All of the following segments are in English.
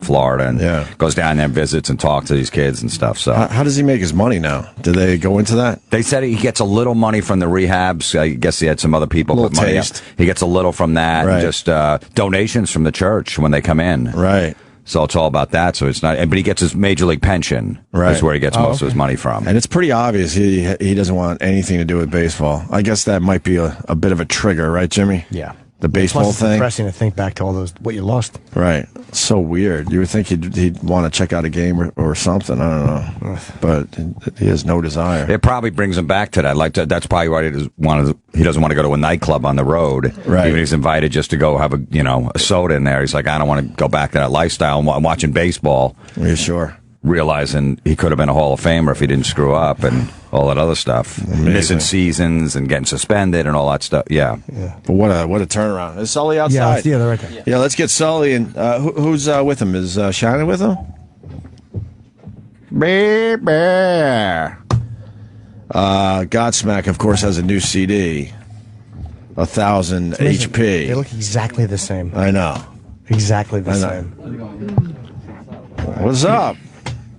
Florida, and goes down there and visits and talks to these kids and stuff. So how does he make his money now? Do they go into that? They said he gets a little money from the rehabs. I guess he had some other people put money up. He gets a little from that, and just donations from the church when they come in. Right. So it's all about that. So it's not, but he gets his major league pension. Right. That's where he gets most of his money from. And it's pretty obvious he doesn't want anything to do with baseball. I guess that might be a bit of a trigger, right, Jimmy? Yeah. The baseball Plus, it's thing. depressing to think back to all those what you lost. Right. So weird. You would think he'd want to check out a game or something. I don't know, but he has no desire. It probably brings him back to that. That's probably why he doesn't want to go to a nightclub on the road. Right. Even if he's invited just to go have a soda in there. He's like, I don't want to go back to that lifestyle. I'm watching baseball. Are sure? Realizing he could have been a Hall of Famer if he didn't screw up and all that other stuff. Amazing. Missing seasons and getting suspended and all that stuff. Yeah. But what a turnaround. Is Sully outside? Yeah, they're right there. Yeah, let's get Sully. And who's with him? Is Shannon with him? Godsmack, of course, has a new CD. 1,000 HP. They look exactly the same. I know. Exactly the same. What's up?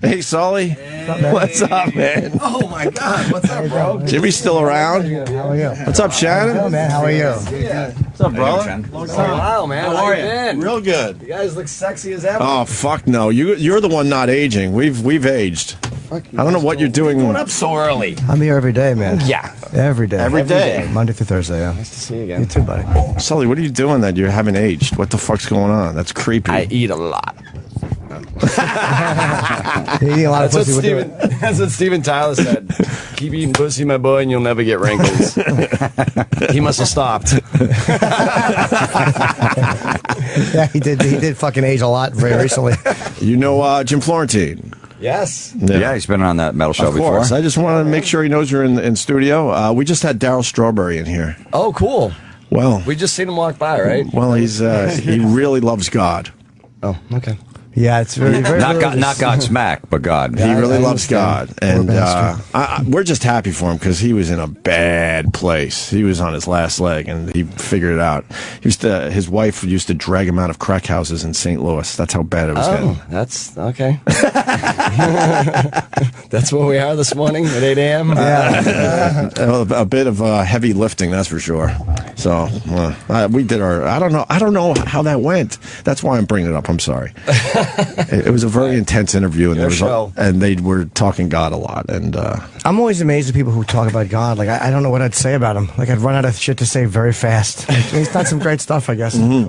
Hey, Sully. What's up, man? Oh, my God. What's up, bro? Jimmy's still around? How are you? What's up, Shannon? Hello, man. How are you? What's up, brother? Wow, man. How are you? Real good. You guys look sexy as ever. Oh, fuck no. You're the one not aging. We've aged. I don't know what you're doing. Going up so early. I'm here every day, man. Yeah. Every day. Every day? Monday through Thursday, yeah. Nice to see you again. You too, buddy. Sully, what are you doing that you haven't aged? What the fuck's going on? That's creepy. I eat a lot. You're eating a lot of pussy. That's what Steven Tyler said. Keep eating pussy, my boy, and you'll never get wrinkles. He must have stopped. Yeah, he did. He did fucking age a lot very recently. You know Jim Florentine? Yes. Yeah, he's been on that metal show before. I just want to make sure he knows you're in studio. We just had Daryl Strawberry in here. Oh, cool. Well, We just seen him walk by, right? well, he really loves God. Oh, okay. Yeah, it's very Not Godsmack, but God. He really loves God, and we're just happy for him because he was in a bad place. He was on his last leg, and he figured it out. His wife used to drag him out of crack houses in St. Louis. That's how bad it was getting. That's okay. That's where we are this morning at 8 a.m. Yeah. A bit of heavy lifting, that's for sure. So we did our. I don't know how that went. That's why I'm bringing it up. I'm sorry. It was a very intense interview, and they were talking God a lot. And I'm always amazed at people who talk about God. Like I don't know what I'd say about him. Like I'd run out of shit to say very fast. He's done some great stuff, I guess. And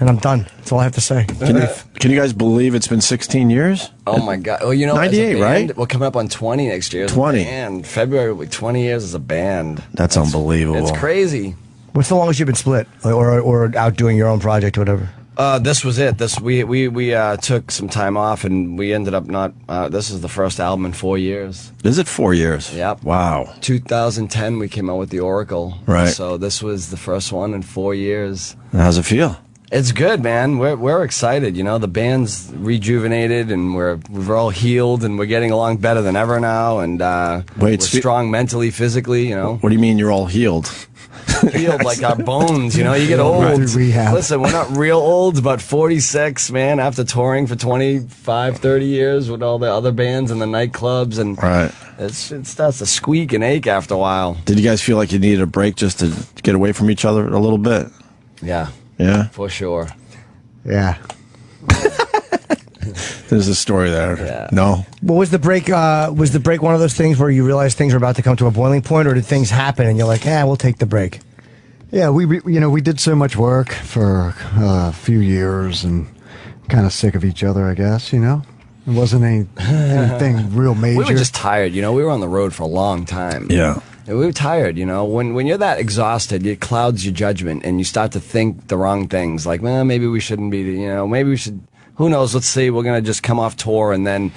I'm done. That's all I have to say. Can you guys believe it's been 16 years? Oh my God! Well, 98, right? We're coming up on 20 next year. 20. And February will be 20 years as a band. That's unbelievable. It's crazy. What's the longest you've been split, or out doing your own project or whatever? This was it. We took some time off, and we ended up not. This is the first album in 4 years. Is it 4 years? Yep. Wow. 2010, we came out with the Oracle. Right. So this was the first one in 4 years. How's it feel? It's good, man. We're excited. You know, the band's rejuvenated, and we're all healed, and we're getting along better than ever now. And we're strong mentally, physically. You know. What do you mean you're all healed? Healed like our bones, you know. You get old. Listen, we're not real old, but 46, man, after touring for 25, 30 years with all the other bands and the nightclubs, and it starts to squeak and ache after a while. Did you guys feel like you needed a break just to get away from each other a little bit? Yeah. Yeah? For sure. Yeah. There's a story there. Yeah. No? Well, was the break one of those things where you realized things were about to come to a boiling point, or did things happen and you're like, we'll take the break? Yeah, we did so much work for a few years and kind of sick of each other, I guess, you know? It wasn't anything real major. We were just tired, you know? We were on the road for a long time. Yeah. And we were tired, you know? When you're that exhausted, it clouds your judgment, and you start to think the wrong things. Like, well, maybe we shouldn't be, you know, maybe we should... Who knows? Let's see. We're going to just come off tour, and then,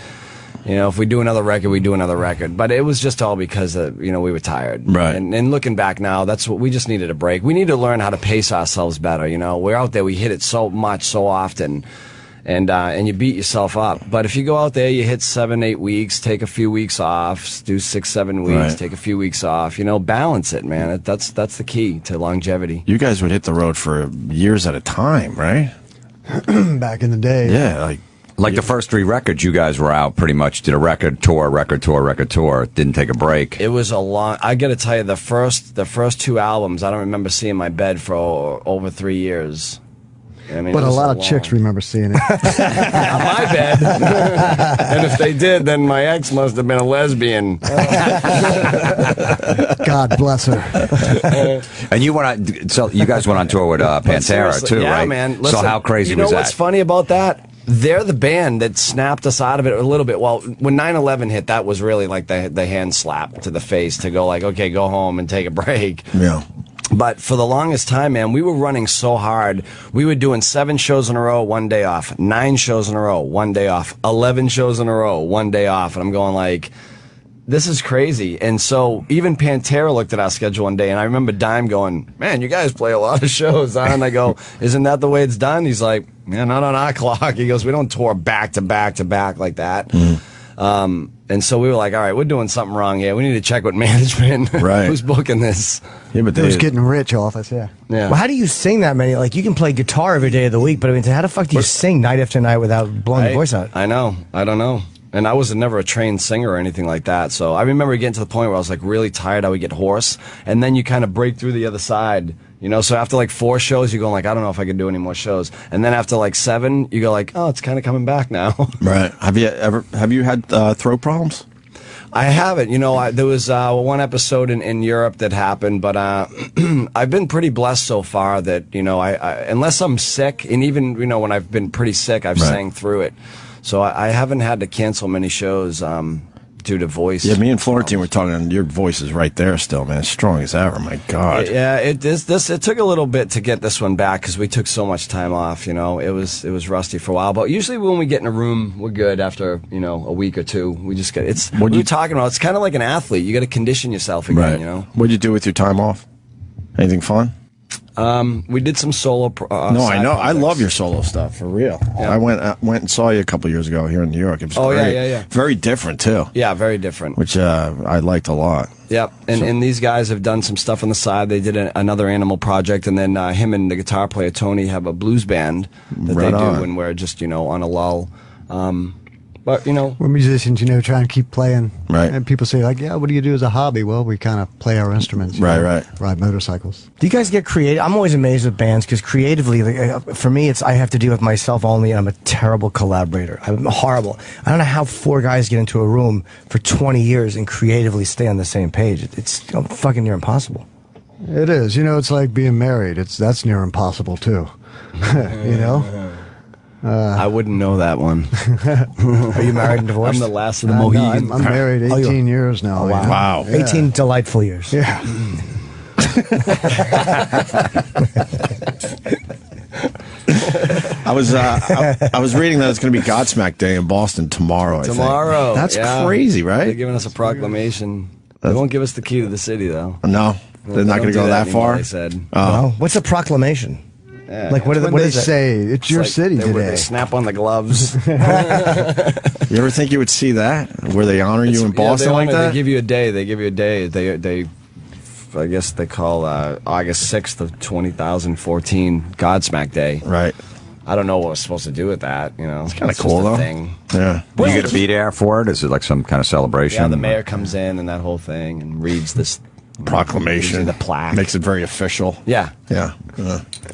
you know, if we do another record, we do another record. But it was just all because, you know, we were tired. Right. And looking back now, that's what we just needed a break. We need to learn how to pace ourselves better, you know. We're out there, we hit it so much, so often, and you beat yourself up. But if you go out there, you hit 7, 8 weeks, take a few weeks off, do 6, 7 weeks, take a few weeks off, you know, balance it, man. That's the key to longevity. You guys would hit the road for years at a time, right? Back in the day. Yeah, like Like the first 3 records, you guys were out pretty much, did a record tour, didn't take a break. It was a long. I got to tell you, the first 2 albums, I don't remember seeing my bed for over 3 years. I mean, but a lot of chicks remember seeing it. Not my bed. And if they did, then my ex must have been a lesbian. God bless her. And you went on, so you guys went on tour with Pantera too, yeah, right? Man. Listen, so how crazy was that? You know what's funny about that? They're the band that snapped us out of it a little bit. Well, when 9/11 hit, that was really like the hand slap to the face to go like, okay, go home and take a break. Yeah. But for the longest time, man, we were running so hard. We were doing 7 shows in a row, 1 day off. 9 shows in a row, 1 day off. 11 shows in a row, 1 day off. And I'm going like, this is crazy. And so even Pantera looked at our schedule one day, and I remember Dime going, man, you guys play a lot of shows, huh? And I go, isn't that the way it's done? He's like, yeah, not on our clock. He goes, we don't tour back to back to back like that. And so we were like, all right, we're doing something wrong here. We need to check with management. Right. Who's booking this? Yeah, but It was getting rich off us, yeah. Well, how do you sing that many? Like, you can play guitar every day of the week, but I mean, how the fuck do you sing night after night without blowing your voice out? I know. I don't know. And I was never a trained singer or anything like that. So I remember getting to the point where I was like really tired. I would get hoarse. And then you kind of break through the other side. You know, so after like 4 shows, you go like, I don't know if I can do any more shows. And then after like 7, you go like, oh, it's kind of coming back now. Right. Have you had throat problems? I haven't. You know, there was one episode in Europe that happened, but I've been pretty blessed so far that, you know, I unless I'm sick, and even, you know, when I've been pretty sick, I've sang through it. So I haven't had to cancel many shows due to voice. Yeah, me and Florentine were talking, and your voice is right there still, man. Strong as ever, my God. Yeah, it took a little bit to get this one back because we took so much time off, you know. It was rusty for a while. But usually when we get in a room, we're good after, you know, a week or 2. We just get, it's, what you're talking about, it's kind of like an athlete. You got to condition yourself again, you know. What'd you do with your time off? Anything fun? We did some solo. No, I know. Projects. I love your solo stuff for real. Yeah. I went and saw you a couple years ago here in New York. It was great. Yeah. Very different too. Yeah, very different. Which I liked a lot. Yep, and these guys have done some stuff on the side. They did another Animal project, and then him and the guitar player Tony have a blues band that they do when we're just, you know, on a lull. But, you know, we're musicians, you know, trying to keep playing. Right. And people say, like, yeah, what do you do as a hobby? Well, we kind of play our instruments. Right. Ride motorcycles. Do you guys get creative? I'm always amazed with bands because creatively, like, for me, I have to deal with myself only, and I'm a terrible collaborator. I'm horrible. I don't know how 4 guys get into a room for 20 years and creatively stay on the same page. It's fucking near impossible. It is. You know, it's like being married. That's near impossible, too. You know? I wouldn't know that one. Are you married and divorced? I'm the last of the Mohegans. No, I'm married 18 years now. Oh, wow. Wow. Yeah. 18 delightful years. Yeah. I was reading that it's going to be Godsmack Day in Boston tomorrow. Tomorrow. That's crazy, right? They're giving us a proclamation. They won't give us the key to the city, though. No, they're not going to go that far. They said. No. What's a proclamation? Yeah, like what they say? It's your city today. They snap on the gloves. You ever think you would see that where they honor you in Boston like that? They give you a day. They I guess they call August 6th of 2014 Godsmack Day. Right. I don't know what we're supposed to do with that. You know, it's kind of cool though. Thing. Yeah. Do you get to be there for it? Is it like some kind of celebration? Yeah, the mayor comes in and that whole thing and reads this proclamation, the plaque, makes it very official. Yeah.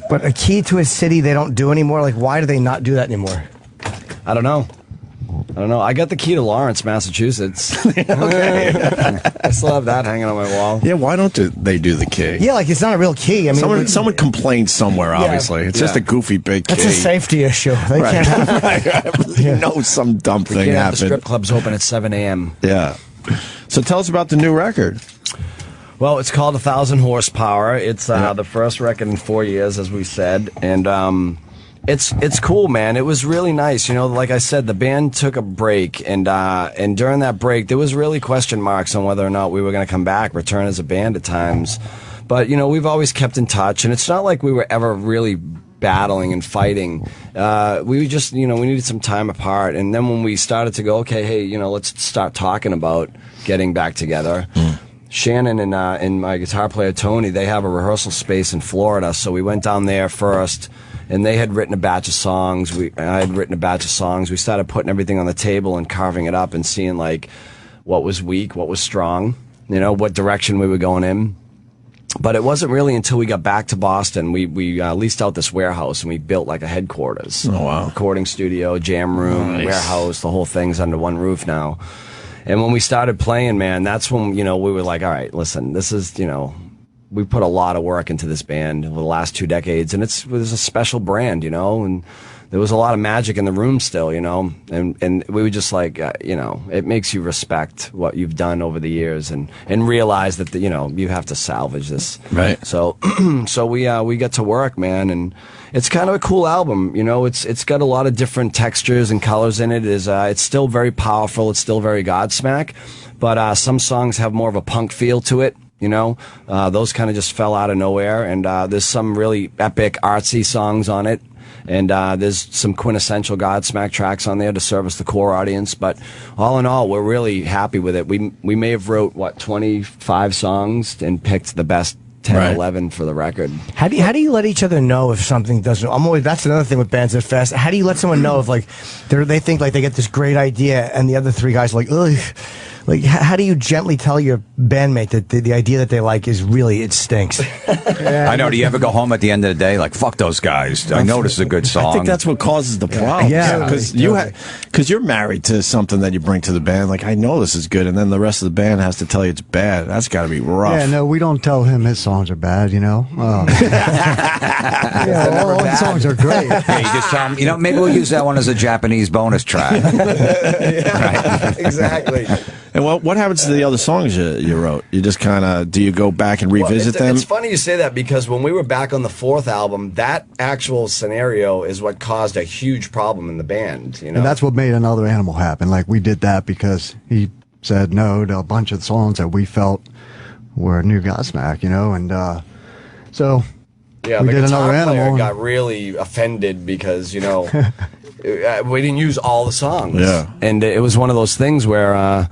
But a key to a city they don't do anymore. Like, why do they not do that anymore? I don't know. I got the key to Lawrence, Massachusetts. Okay. I still have that hanging on my wall. Yeah, why don't they do the key? Yeah, like it's not a real key. I mean, someone complained somewhere. Obviously, it's just a goofy big key. That's a safety issue. They can't have. You know, some dumb thing happened. The strip club's open at 7 a.m. Yeah. So tell us about the new record. Well, it's called 1,000 Horsepower. It's the first record in 4 years, as we said, and it's cool, man. It was really nice. You know, like I said, the band took a break, and during that break, there was really question marks on whether or not we were going to come back, return as a band at times. But you know, we've always kept in touch, and it's not like we were ever really battling and fighting. We just, you know, we needed some time apart, and then when we started to go, okay, hey, you know, let's start talking about getting back together. Shannon and my guitar player Tony, they have a rehearsal space in Florida, so we went down there first, and they had written a batch of songs. I had written a batch of songs. We started putting everything on the table and carving it up and seeing like what was weak, what was strong, you know, what direction we were going in. But it wasn't really until we got back to Boston, we leased out this warehouse and we built like a headquarters. Oh, wow. Recording studio, jam room, warehouse, the whole thing's under one roof now. And when we started playing, man, that's when, you know, we were like, all right, listen, this is, you know, we put a lot of work into this band over the last 2 decades, and it was a special brand, you know, and there was a lot of magic in the room still, you know, and we were just like, you know, it makes you respect what you've done over the years and realize that, you know, you have to salvage this. Right. So, so we got to work, man, and it's kind of a cool album, you know, it's got a lot of different textures and colors in it. It's still very powerful. It's still very Godsmack, but some songs have more of a punk feel to it. You know, those kind of just fell out of nowhere, and there's some really epic artsy songs on it, and there's some quintessential Godsmack tracks on there to service the core audience. But all in all, we're really happy with it. We may have wrote 25 songs and picked the best 10, 11 for the record. How do you let each other know if something doesn't? That's another thing with bands that fest. How do you let someone know if like they think like they get this great idea and the other 3 guys are like, ugh. Like, how do you gently tell your bandmate that the idea that they like is really, it stinks? Yeah. I know. Do you ever go home at the end of the day like, fuck those guys? I know this is a good song. I think that's what causes the problem. Yeah. Because you're married to something that you bring to the band. Like, I know this is good, and then the rest of the band has to tell you it's bad. That's got to be rough. Yeah, no, we don't tell him his songs are bad, you know? All the songs are great. Yeah, you just tell him, you know, maybe we'll use that one as a Japanese bonus track. Right. Exactly. And what happens to the other songs you wrote? You just kind of, do you go back and revisit them? It's funny you say that, because when we were back on the 4th album, that actual scenario is what caused a huge problem in the band. You know, and that's what made Another Animal happen. Like, we did that because he said no to a bunch of songs that we felt were new Godsmack, you know, and so yeah, we the did guitar Another player Animal. got really offended because, you know, we didn't use all the songs. Yeah, and it was one of those things where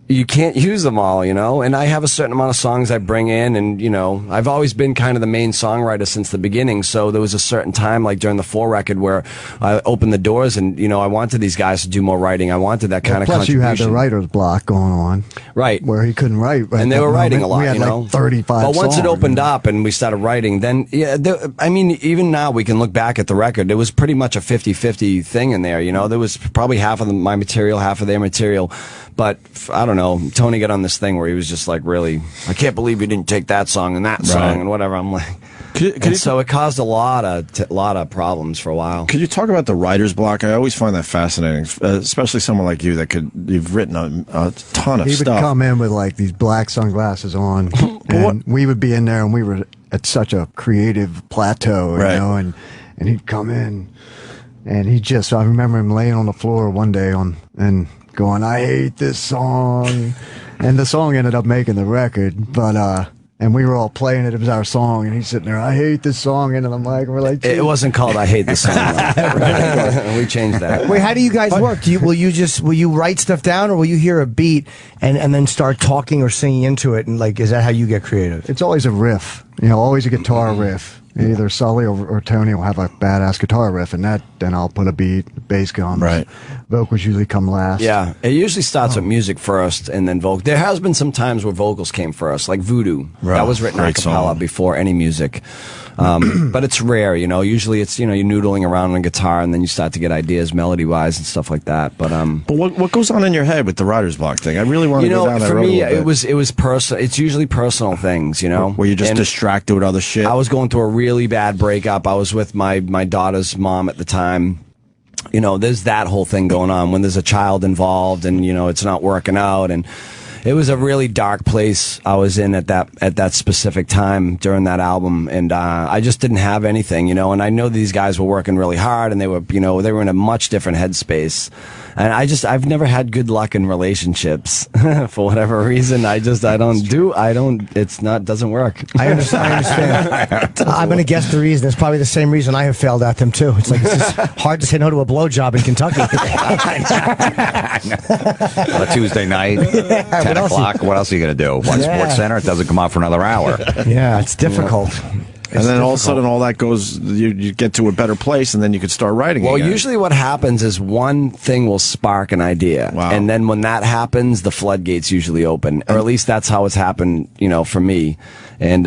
you can't use them all, you know, and I have a certain amount of songs I bring in, and, you know, I've always been kind of the main songwriter since the beginning, so there was a certain time, like during the 4 record, where I opened the doors and, you know, I wanted these guys to do more writing. I wanted that kind of plus contribution. You had the writer's block going on. Right. Where he couldn't write. And they were writing a lot, we had, you know. like 35 But once songs. it opened up and we started writing, then, yeah, I mean, even now we can look back at the record. It was pretty much a 50-50 thing in there, you know. There was probably half of my material, half of their material. But I don't know, Tony got on this thing where he was just like, really, I can't believe you didn't take that song and that song and whatever. I'm like, so it caused a lot of problems for a while. Could you talk about the writer's block? I always find that fascinating, especially someone like you you've written a ton of stuff. He would come in with like these black sunglasses on, and we would be in there, and we were at such a creative plateau, you know, and he'd come in, and I remember him laying on the floor one day and going, I hate this song. And the song ended up making the record, but and we were all playing it. It was our song, and he's sitting there, I hate this song, into the mic, and we're like, it wasn't called I Hate This Song. We changed that. Wait, how do you guys work? Will you write stuff down, or will you hear a beat and then start talking or singing into it, and like, is that how you get creative? It's always a riff, you know, always a guitar riff. Either Sully or Tony will have a badass guitar riff, and then I'll put a beat, bass comes. Right. Vocals usually come last. Yeah, it usually starts with music first, and then vocal. There has been some times where vocals came first, like Voodoo. Right. That was written a cappella before any music. But it's rare, you know. Usually it's, you know, you're noodling around on a guitar, and then you start to get ideas melody-wise and stuff like that. But what goes on in your head with the writer's block thing? I really want to go down that road. For me, a little bit. it was personal. It's usually personal things, you know. Where you're just distracted with other shit. I was going through a really bad breakup. I was with my daughter's mom at the time. You know, there's that whole thing going on when there's a child involved, and, you know, it's not working out, and it was a really dark place I was in at that specific time during that album, and I just didn't have anything, you know. And I know these guys were working really hard, and they were in a much different headspace. And I've never had good luck in relationships for whatever reason. Doesn't work. I understand. I'm going to guess the reason. It's probably the same reason I have failed at them too. It's like, it's just hard to say no to a blowjob in Kentucky. On a Tuesday night, 10 o'clock. What else are you going to do? Watch Sports Center? It doesn't come out for another hour. Yeah, it's difficult. And then all of a sudden, all that goes, you get to a better place, and then you could start writing again. Usually what happens is one thing will spark an idea. Wow. And then when that happens, the floodgates usually open. Or at least that's how it's happened, for me. And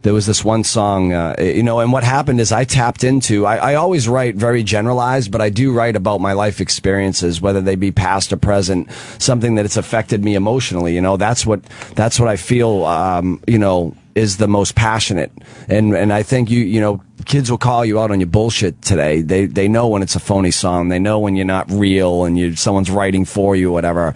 there was this one song, and what happened is I tapped into, I always write very generalized, but I do write about my life experiences, whether they be past or present, something that it's affected me emotionally. That's what I feel, is the most passionate. And I think kids will call you out on your bullshit today. They know when it's a phony song. They know when you're not real and someone's writing for you or whatever.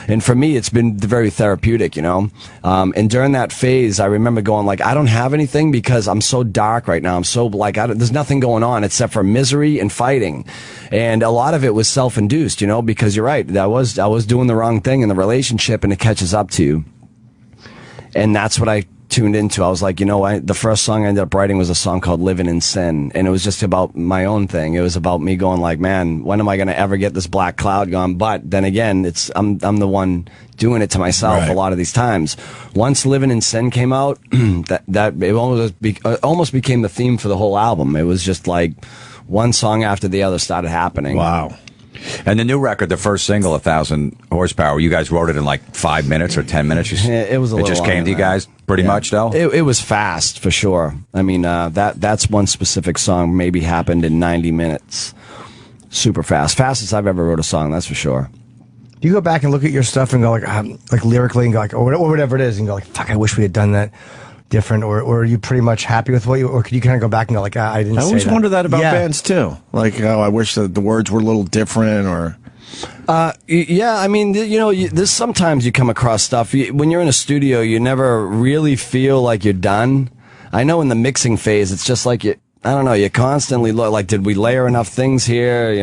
And for me, it's been very therapeutic, and during that phase, I remember going like, I don't have anything because I'm so dark right now. I'm so there's nothing going on except for misery and fighting. And a lot of it was self-induced, because you're right. I was doing the wrong thing in the relationship, and it catches up to you. And that's what I tuned into. I was like, the first song I ended up writing was a song called Living in Sin, and it was just about my own thing. It was about me going like, man, when am I going to ever get this black cloud gone? But then again, I'm the one doing it to myself a lot of these times. Once Living in Sin came out, that it almost became the theme for the whole album. It was just like one song after the other started happening. Wow. And the new record, the first single, 1,000 Horsepower, you guys wrote it in like 5 minutes or 10 minutes? It was a little It just came to you guys pretty much, though? It was fast, for sure. I mean, that's one specific song maybe happened in 90 minutes. Super fast. Fastest I've ever wrote a song, that's for sure. Do you go back and look at your stuff and go like lyrically and go like, or whatever it is, and go like, fuck, I wish we had done that different, or are you pretty much happy with or could you kind of go back and go like, I didn't say that? I always wonder that about bands too. Like, I wish that the words were a little different, or... Yeah, I mean, there's sometimes you come across stuff. When you're in a studio, you never really feel like you're done. I know in the mixing phase, it's just like, I don't know, you constantly look like, did we layer enough things here?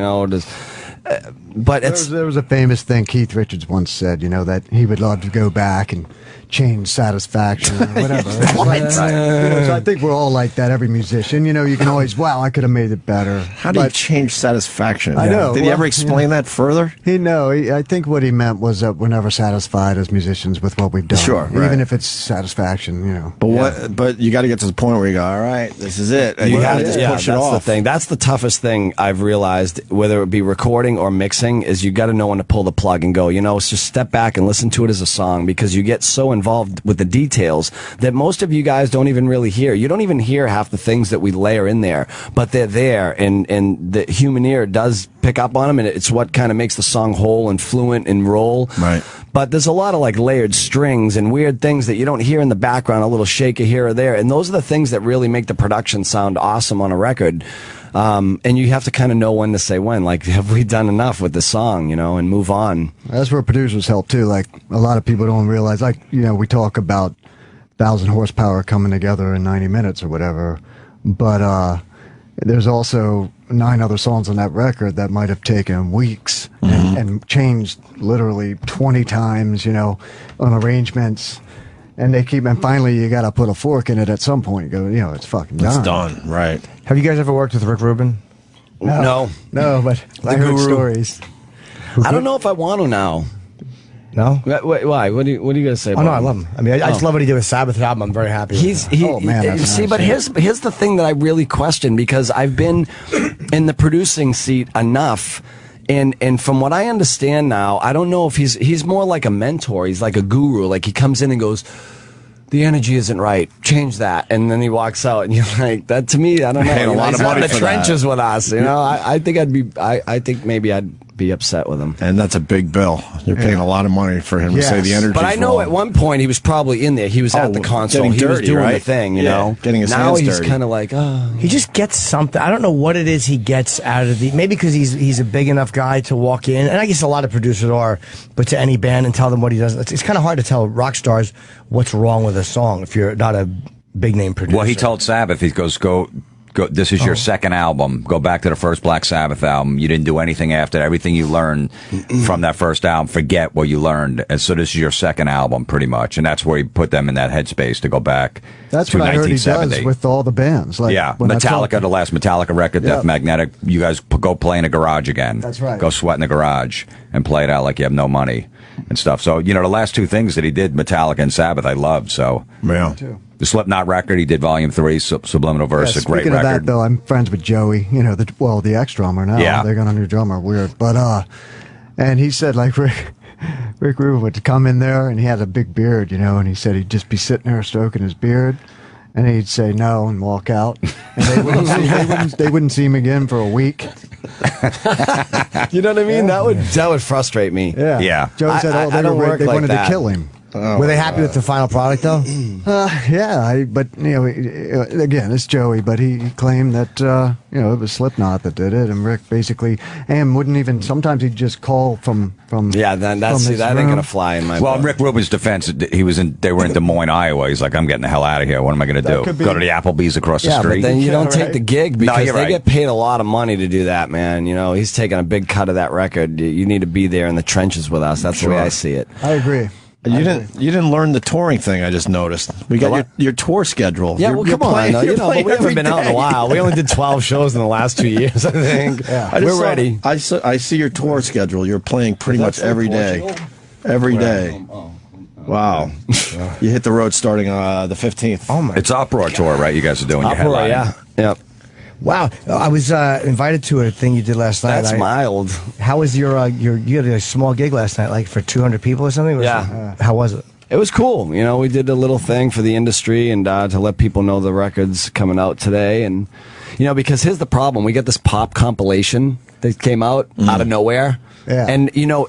But there was a famous thing Keith Richards once said, that he would love to go back and change Satisfaction or whatever. So I think we're all like that, every musician. You can always, I could have made it better. How do you change Satisfaction? I know. Did he ever explain that further? I think what he meant was that we're never satisfied as musicians with what we've done. Sure. Even if it's Satisfaction, But but you got to get to the point where you go, all right, this is it. And you got to just push it off. That's the thing. That's the toughest thing I've realized, whether it be recording or mixing, is you got to know when to pull the plug and go, just step back and listen to it as a song, because you get so involved with the details that most of you guys don't even really hear. You don't even hear half the things that we layer in there, but they're there, and the human ear does pick up on them, and it's what kind of makes the song whole and fluent and roll. Right. But there's a lot of like layered strings and weird things that you don't hear in the background, a little shaker here or there, and those are the things that really make the production sound awesome on a record. And you have to kind of know when to say when. Like, have we done enough with the song, and move on? That's where producers help too. Like, a lot of people don't realize, like, we talk about 1,000 Horsepower coming together in 90 minutes or whatever, but there's also 9 other songs on that record that might have taken weeks and changed literally 20 times, on arrangements. And and finally you got to put a fork in it at some point. Go, it's fucking done. It's done, right. Have you guys ever worked with Rick Rubin? No, but I heard stories. I don't know if I want to now. No? Why? What are you going to say about him? I love him. I mean, I just love what he did with Sabbath album. I'm very happy with oh, man, that's see, nice, but here's the thing that I really question, because I've been in the producing seat enough. And from what I understand now, I don't know if he's more like a mentor. He's like a guru. Like, he comes in and goes, the energy isn't right, change that, and then he walks out, and you're like, that to me, I don't know. Paying a lot of money in the for trenches that. with us, I think maybe I'd be upset with him. And that's a big bill. You're paying a lot of money for him to say the energy. But I know at one point he was probably in there. He was at the console. He was doing the thing, getting his now hands he's dirty. kind of like, He just gets something. I don't know what it is he gets out of maybe because he's a big enough guy to walk in, and I guess a lot of producers are, but to any band and tell them what he does. It's kind of hard to tell rock stars what's wrong with a song if you're not a big name producer. Well, he told Sabbath, he goes, go. This is your second album. Go back to the first Black Sabbath album. You didn't do anything after. Everything you learned from that first album, forget what you learned. And so this is your second album, pretty much. And that's where he put them in that headspace to go back. That's to what I heard he 1970. does with all the bands. Like, Metallica, the last Metallica record, Death Magnetic. You guys go play in a garage again. That's right. Go sweat in the garage and play it out like you have no money and stuff. So, the last two things that he did, Metallica and Sabbath, I loved. So, Yeah. too. The Slipknot record, he did Volume 3, Subliminal Verse, a great speaking of record. that, though, I'm friends with Joey. You know, the ex-drummer now. Yeah. They got a new drummer. Weird. But, and he said, like, Rick Rubin would come in there, and he had a big beard, you know, and he said he'd just be sitting there stroking his beard, and he'd say no and walk out. And they wouldn't see him again for a week. You know what I mean? That would frustrate me. Yeah. Yeah. Joey said, I don't work they like wanted that. to kill him. Were they happy with the final product though? Yeah, but you know, again, it's Joey, but he claimed that you know, it was Slipknot that did it, and Rick basically and wouldn't even. Sometimes he'd just call from. Yeah, then that ain't gonna fly in my. Well, book. in Rick Rubin's defense, they were in Des Moines, Iowa. He's like, I'm getting the hell out of here. What am I going to do? could be- Go to the Applebee's across the Yeah, street? but then you don't Yeah, take right. the gig No, because you're they right. get paid a lot of money to do that, man. You know, he's taking a big cut of that record. You need to be there in the trenches with us. That's the way I see it. I agree. You didn't learn the touring thing. I just noticed. We got your tour schedule. Yeah, You're- well, you're come on. playing- You you're know, but playing we haven't every been out in a day. while. We only did 12 shows in the last 2 years, I think. Yeah. I just We're saw- ready. I see your tour schedule. You're playing pretty much every day. Every day. Wow. You hit the road starting the 15th. Oh my! It's Uproar Tour, right? You guys are doing your Uproar, headlining. yeah. Yep. Wow, I was invited to a thing you did last night. That's mild. How was your you had a small gig last night, like for 200 people or something? Yeah. How was it? It was cool. You know, we did a little thing for the industry and to let people know the record's coming out today. And, you know, because here's the problem. We get this pop compilation that came out out of nowhere. Yeah. And, you know,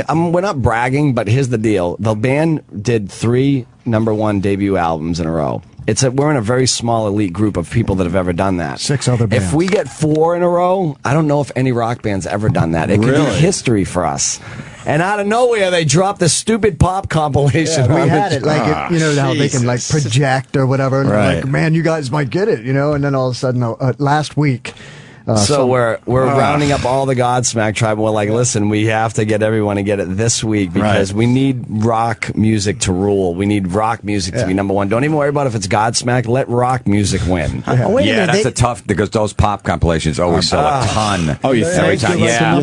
we're not bragging, but here's the deal. The band did 3 #1 debut albums in a row. We're in a very small elite group of people that have ever done that. 6 other bands. If we get 4 in a row, I don't know if any rock band's ever done that. It could be history for us. And out of nowhere, they dropped this stupid pop compilation. Yeah, we on had the- it like you know how they can like Jesus. project or whatever. And Right. like, man, you guys might get it, you know. And then all of a sudden, last week. So we're rounding up all the Godsmack tribe. And we're like, listen, we have to get everyone to get it this week because we need rock music to rule. We need rock music to be #1. Don't even worry about if it's Godsmack. Let rock music win. Oh, wait a Yeah, minute. that's they- a tough because those pop compilations always sell a ton. Oh, you every think? time? You Yeah,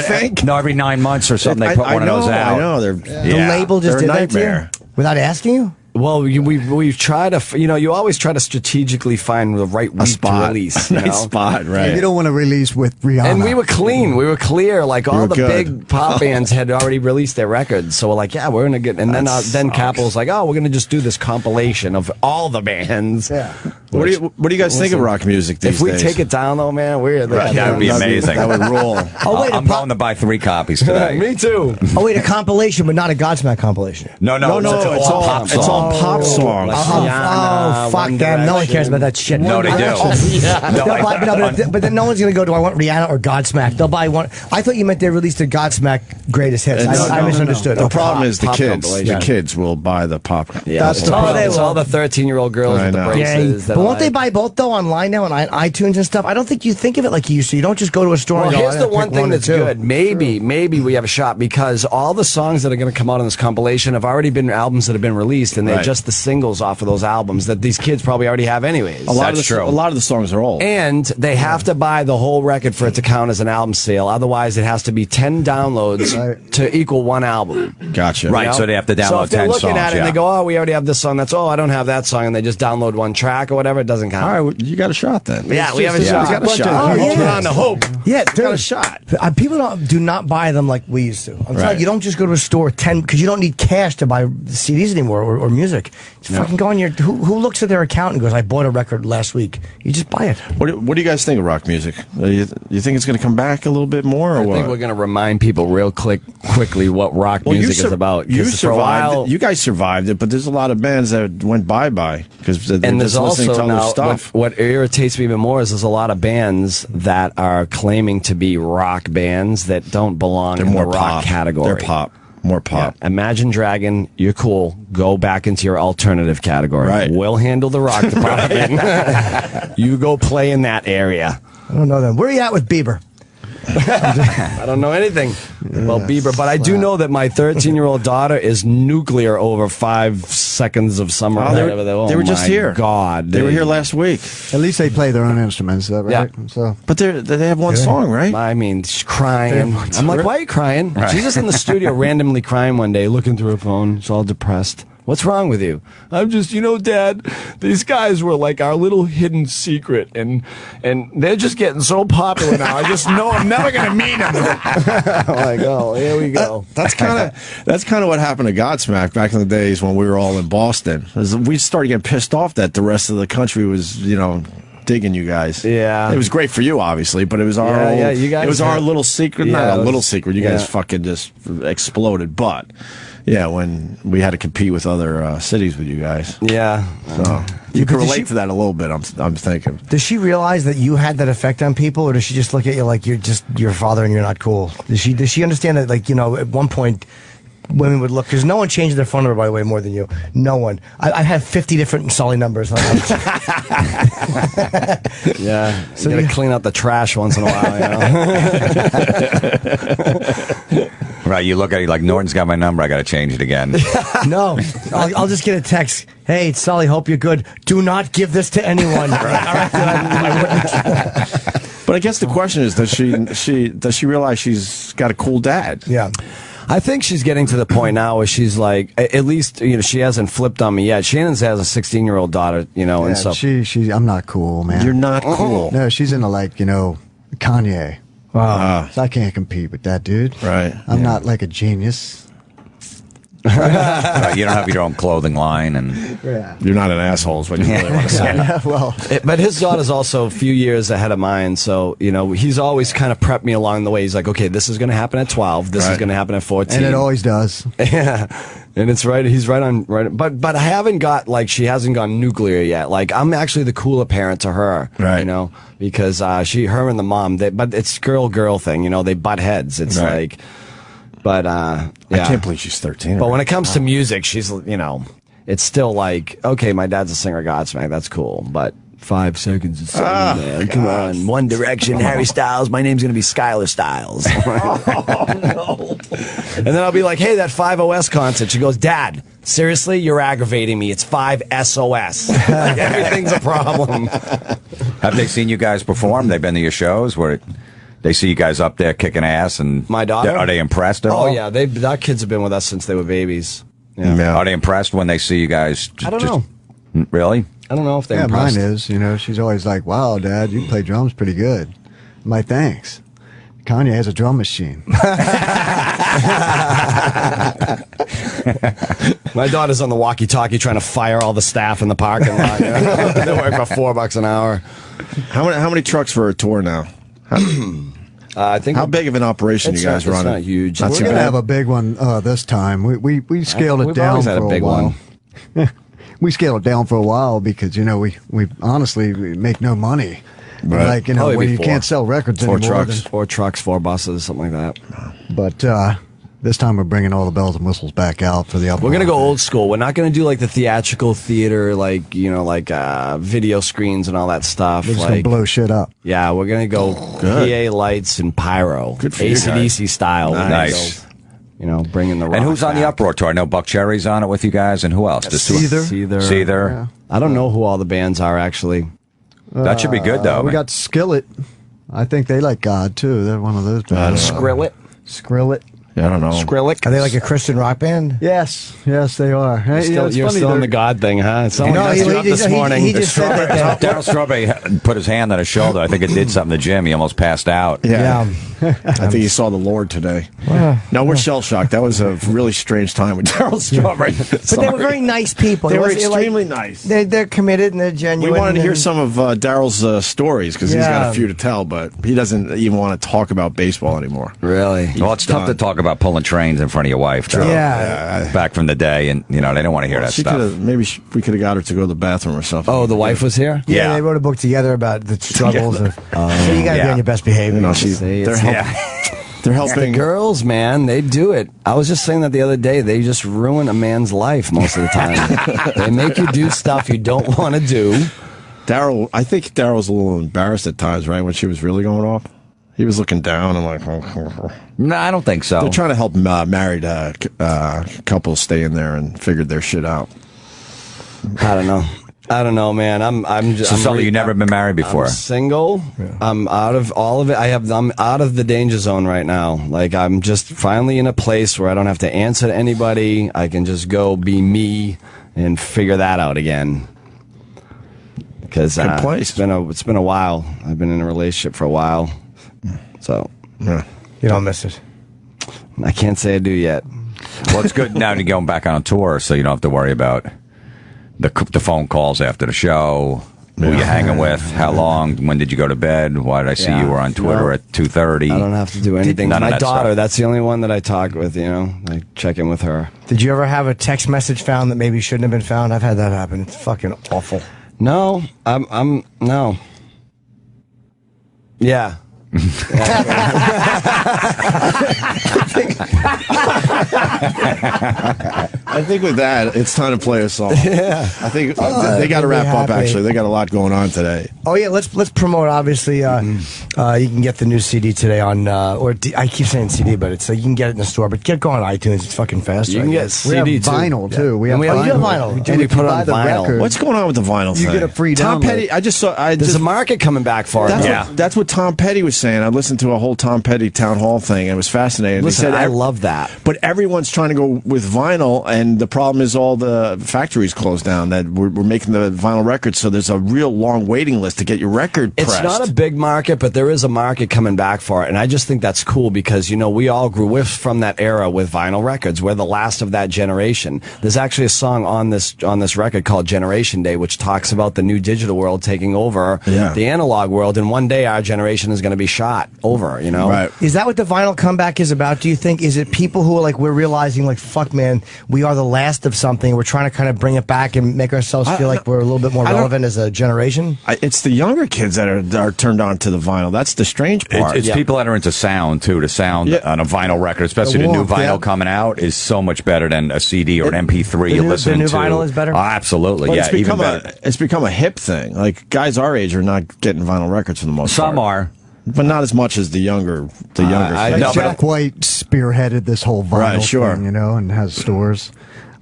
think? every 9 months or something they put one of those out. I know. the Yeah. label just They're a did that to you nightmare. without asking you. Well, we've tried to, you know, you always try to strategically find the right week spot. to release. You Nice know? spot, right? You don't want to release with Rihanna. And we were clean. We were clear. Like all were the good. big pop bands had already released their records. So we're like, yeah, we're gonna get. And then Capitol's like, oh, we're gonna just do this compilation of all the bands. Yeah. What do you guys think of rock music these If we days? take it down, though, man, we're Right, that would be amazing. That would rule. Oh wait, I'm going to buy 3 copies today. Me too. oh wait, a compilation, but not a Godsmack compilation. No, No, it's all pop it's songs. all pop songs. Like Oh, Rihanna, fuck One them! No one Direction. cares about that shit. No, they do. No, but then no one's gonna go. Do I want Rihanna or Godsmack? They'll buy one. I thought you meant they released the Godsmack greatest hits. I misunderstood. The Oh, problem is the pop kids. compilation. The kids will buy the pop. Yeah, That's it's the all, problem. it's all the 13-year-old girls I with the know. yeah, braces. that but are won't they like- buy both though online now on iTunes and stuff? I don't think you think of it like you used to. You don't just go to a store. Well, and go, here's "I the gotta one pick thing or that's two." good. Maybe we have a shot because all the songs that are going to come out on this compilation have already been albums that have been released, and they're Right. just the singles off of those albums that these kids probably already have anyways. A lot That's of the, true. A lot of the songs are old. And they have to buy the whole record for it to count as an album sale. Otherwise, it has to be 10 downloads to equal one album. Gotcha. Right, so they have to So download if they're 10 looking songs. at it yeah. and they go, oh, we already have this song. That's, I don't have that song. And they just download one track or whatever. It doesn't count. All right, well, you got a shot then. Yeah, we have a You shot. got a shot. Oh, yeah. Hold on to hope. Yeah, got dude. a shot. People do not buy them like we used to. I'm telling Right. you, you don't just go to a store because you don't need cash to buy CDs anymore or music. Just fucking go on your. Who looks at their account and goes, "I bought a record last week"? You just buy it. What do you guys think of rock music? You think it's going to come back a little bit more, or I what? think we're going to remind people real quickly what rock music is about. You 'Cause for a survived while, it. You guys survived it, but there's a lot of bands that went bye-bye because they're and just there's listening also to other now stuff. what irritates me even more is there's a lot of bands that are claiming to be rock bands that don't belong They're in more the rock pop. category. They're pop. More pop. Yeah. Imagine Dragon, you're cool. Go back into your alternative category. Right. We'll handle the rock department. You go play in that area. I don't know them. Where are you at with Bieber? I don't know anything about Bieber, but I do know that my 13-year-old daughter is nuclear over 5 seconds of summer. Oh, or they whatever. were, they were just my here. God, they were here last week. At least they play their own instruments, is that right? Yeah. So But they have one song, right? I mean, she's crying. I'm like, why are you crying? She's just in the studio randomly crying one day, looking through her phone. She's all depressed. What's wrong with you? I'm just, Dad, these guys were like our little hidden secret, and they're just getting so popular now. I just know I'm never going to meet them. I'm like, oh, here we go. That's kind of what happened to Godsmack back in the days when we were all in Boston. We started getting pissed off that the rest of the country was, digging you guys. Yeah, it was great for you, obviously, but it was our you guys. It was our little secret. Yeah, Not a little secret. You guys fucking just exploded. But yeah, when we had to compete with other cities with you guys. Yeah, so you can relate to that a little bit. I'm thinking. Does she realize that you had that effect on people, or does she just look at you like you're just your father and you're not cool? Does she understand that, like, at one point women would look, because no one changed their phone number, by the way, more than you. No one. I have 50 different Sully numbers. Yeah, so you gotta clean out the trash once in a while. Right, you look at it like, Norton's got my number, I gotta change it again. No, I'll just get a text. Hey, it's Sully, hope you're good. Do not give this to anyone. All right, I wouldn't. But I guess the question is, does she realize she's got a cool dad? Yeah. I think she's getting to the point now where she's like, at least, she hasn't flipped on me yet. Shannon has a 16-year-old daughter, and so. I'm not cool, man. You're not cool. No, she's into, like, Kanye. Wow. So I can't compete with that dude. Right. I'm not like a genius. Right, you don't have your own clothing line, and you're not an asshole is what you really want to say. Yeah, well, but his daughter's also a few years ahead of mine, so he's always kind of prepped me along the way. He's like, okay, this is going to happen at 12, this is going to happen at 14, and it always does. Yeah, and it's right. He's right on. Right, but I haven't got, like, she hasn't gone nuclear yet. Like, I'm actually the cooler parent to her, right? Because her and the mom, but it's girl thing. They butt heads. It's like. But I can't believe she's 13. But when it comes to music, she's it's still like, okay, my dad's a singer, Godsmack, that's cool. But 5 seconds of song, man, come on, One Direction, Harry Styles, my name's gonna be Skylar Styles. Oh no! And then I'll be like, hey, that 5OS concert. She goes, Dad, seriously, you're aggravating me. It's 5SOS. Like, everything's a problem. Have they seen you guys perform? They've been to your shows where they see you guys up there kicking ass, and my daughter, are they impressed at all? Oh yeah, our kids have been with us since they were babies. Yeah. Are they impressed when they see you guys? I don't know. Really? I don't know if they're impressed. Mine is. She's always like, "Wow, Dad, you play drums pretty good." I'm like, "Thanks." Kanye has a drum machine. My daughter's on the walkie-talkie trying to fire all the staff in the parking lot. They work for $4 an hour. How many trucks for a tour now? I think. How big of an operation you guys running? It's not huge. We're gonna have a big one this time. We scaled it down for a while. We scaled it down for a while because we honestly make no money. Right. Like when you can't sell records anymore. 4 trucks, 4 buses, something like that. But this time we're bringing all the bells and whistles back out for the upper. We're gonna go old school. We're not gonna do like the theatrical theater, like video screens and all that stuff. We're just gonna blow shit up. Yeah, we're gonna go PA lights and pyro, Good for AC/DC style. Nice. Bringing the rock And who's on the back. Uproar tour? I know Buck Cherry's on it with you guys, and who else? Seether. Yeah. I don't know who all the bands are actually. That should be good though. We got Skillet. I think they like God too. They're one of those bands. Skrillet. Yeah, I don't know. Skrillet. Are they like a Christian rock band? Yes, they are. Hey, You're still in the God thing, huh? It's only messed you up this morning. He just said that. Daryl Strawberry put his hand on his shoulder. I think it did something to Jim. He almost passed out. Yeah. I think he saw the Lord today. No, we're shell shocked. That was a really strange time with Daryl Strawberry. But they were very nice people. They were extremely nice. They're committed and they're genuine. We wanted to hear some of Daryl's stories because he's got a few to tell, but he doesn't even want to talk about baseball anymore. Really? Well, it's tough to talk about pulling trains in front of your wife. Though. Yeah. Back from the day, and they don't want to hear that stuff. Maybe we could have got her to go to the bathroom or something. Oh, the wife was here? Yeah, they wrote a book together about the struggles of. So you got to be on your best behavior. They're helping. The girls, man, they do it. I was just saying that the other day. They just ruin a man's life most of the time. They make you do stuff you don't want to do. I think Daryl's a little embarrassed at times, right, when she was really going off. He was looking down and like, No, I don't think so. They're trying to help married couples stay in there and figure their shit out. I don't know. I don't know, man. I'm just. So, Sully, you've never been married before. I'm single. Yeah. I'm out of all of it. I'm out of the danger zone right now. Like, I'm just finally in a place where I don't have to answer to anybody. I can just go be me and figure that out again. Because it's been a while. I've been in a relationship for a while, so you don't miss it. I can't say I do yet. Well, it's good now to going back on a tour, so you don't have to worry about the phone calls after the show. Who you hanging with? How long? When did you go to bed? Why did I see you were on Twitter at 2:30? I don't have to do anything. My daughter, that's the only one that I talk with. I check in with her. Did you ever have a text message found that maybe shouldn't have been found? I've had that happen. It's fucking awful. No, I'm no. Yeah. I think with that, it's time to play a song. Yeah, I think they got to wrap up. Actually, they got a lot going on today. Oh yeah, let's promote. Obviously, you can get the new CD today on, I keep saying CD, but it's you can get it in the store. But get going on iTunes. It's fucking fast. You can get CD too. Vinyl too. We have vinyl. We put it on vinyl. What's going on with the vinyl thing? You get a free Tom download. Petty. There's a market coming back for it. That's what Tom Petty was saying. I listened to a whole Tom Petty town hall thing, and it was fascinating. Listen, he said, I love that. But everyone's trying to go with vinyl, and the problem is all the factories closed down. That we're making the vinyl records, so there's a real long waiting list to get your record pressed. It's not a big market, but there is a market coming back for it, and I just think that's cool because we all grew from that era with vinyl records. We're the last of that generation. There's actually a song on this record called Generation Day, which talks about the new digital world taking over the analog world, and one day our generation is going to be shot over. Right. Is that what the vinyl comeback is about? Do you think? Is it people who are like, we're realizing like, fuck man, we are the last of something. We're trying to kind of bring it back and make ourselves feel like we're a little bit more relevant as a generation? It's the younger kids that are turned on to the vinyl. That's the strange part. It's people that are into sound too. The sound on a vinyl record, especially the new vinyl coming out, is so much better than a CD or an MP3 you listen to. The new vinyl is better? Oh, absolutely, But yeah, even better. It's become a hip thing. Like guys our age are not getting vinyl records for the most part. Some are. But not as much as the younger. Jack White spearheaded this whole vinyl thing, and has stores.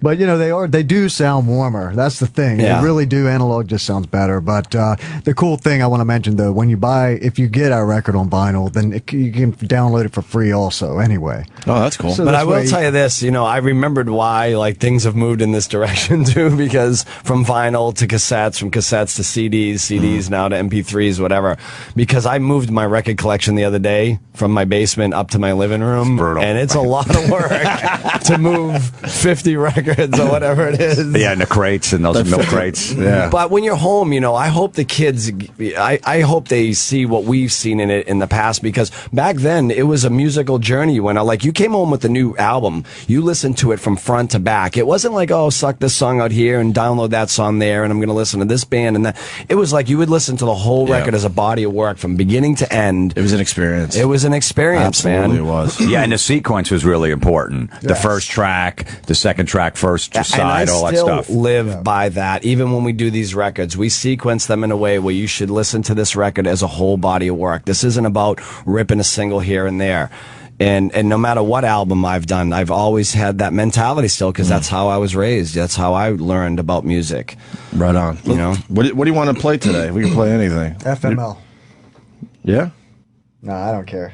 But they do sound warmer. That's the thing. Yeah. They really do. Analog just sounds better. But the cool thing I want to mention though, if you get our record on vinyl, then you can download it for free also. Anyway. Oh, that's cool. But I will tell you this. I remembered why things have moved in this direction too, because from vinyl to cassettes, from cassettes to CDs now to MP3s, whatever. Because I moved my record collection the other day from my basement up to my living room, and it's a lot of work to move 50 records or whatever it is. Yeah, and the crates and those milk crates. Yeah. But when you're home, I hope the kids, I hope they see what we've seen in it in the past, because back then it was a musical journey. You went out, like you came home with a new album, you listened to it from front to back. It wasn't like, oh, suck this song out here and download that song there, and I'm going to listen to this band and that. It was like you would listen to the whole record as a body of work from beginning to end. It was an experience. It was an experience, Absolutely, man. It was. Yeah, and the sequence was really important. Yes. The first track, the second track, first side, all that stuff. I still live by that. Even when we do these records, we sequence them in a way where you should listen to this record as a whole body of work. This isn't about ripping a single here and there. And no matter what album I've done, I've always had that mentality still, because that's how I was raised. That's how I learned about music. Right on. What do you want to play today? We can play anything. FML. Yeah? No, I don't care.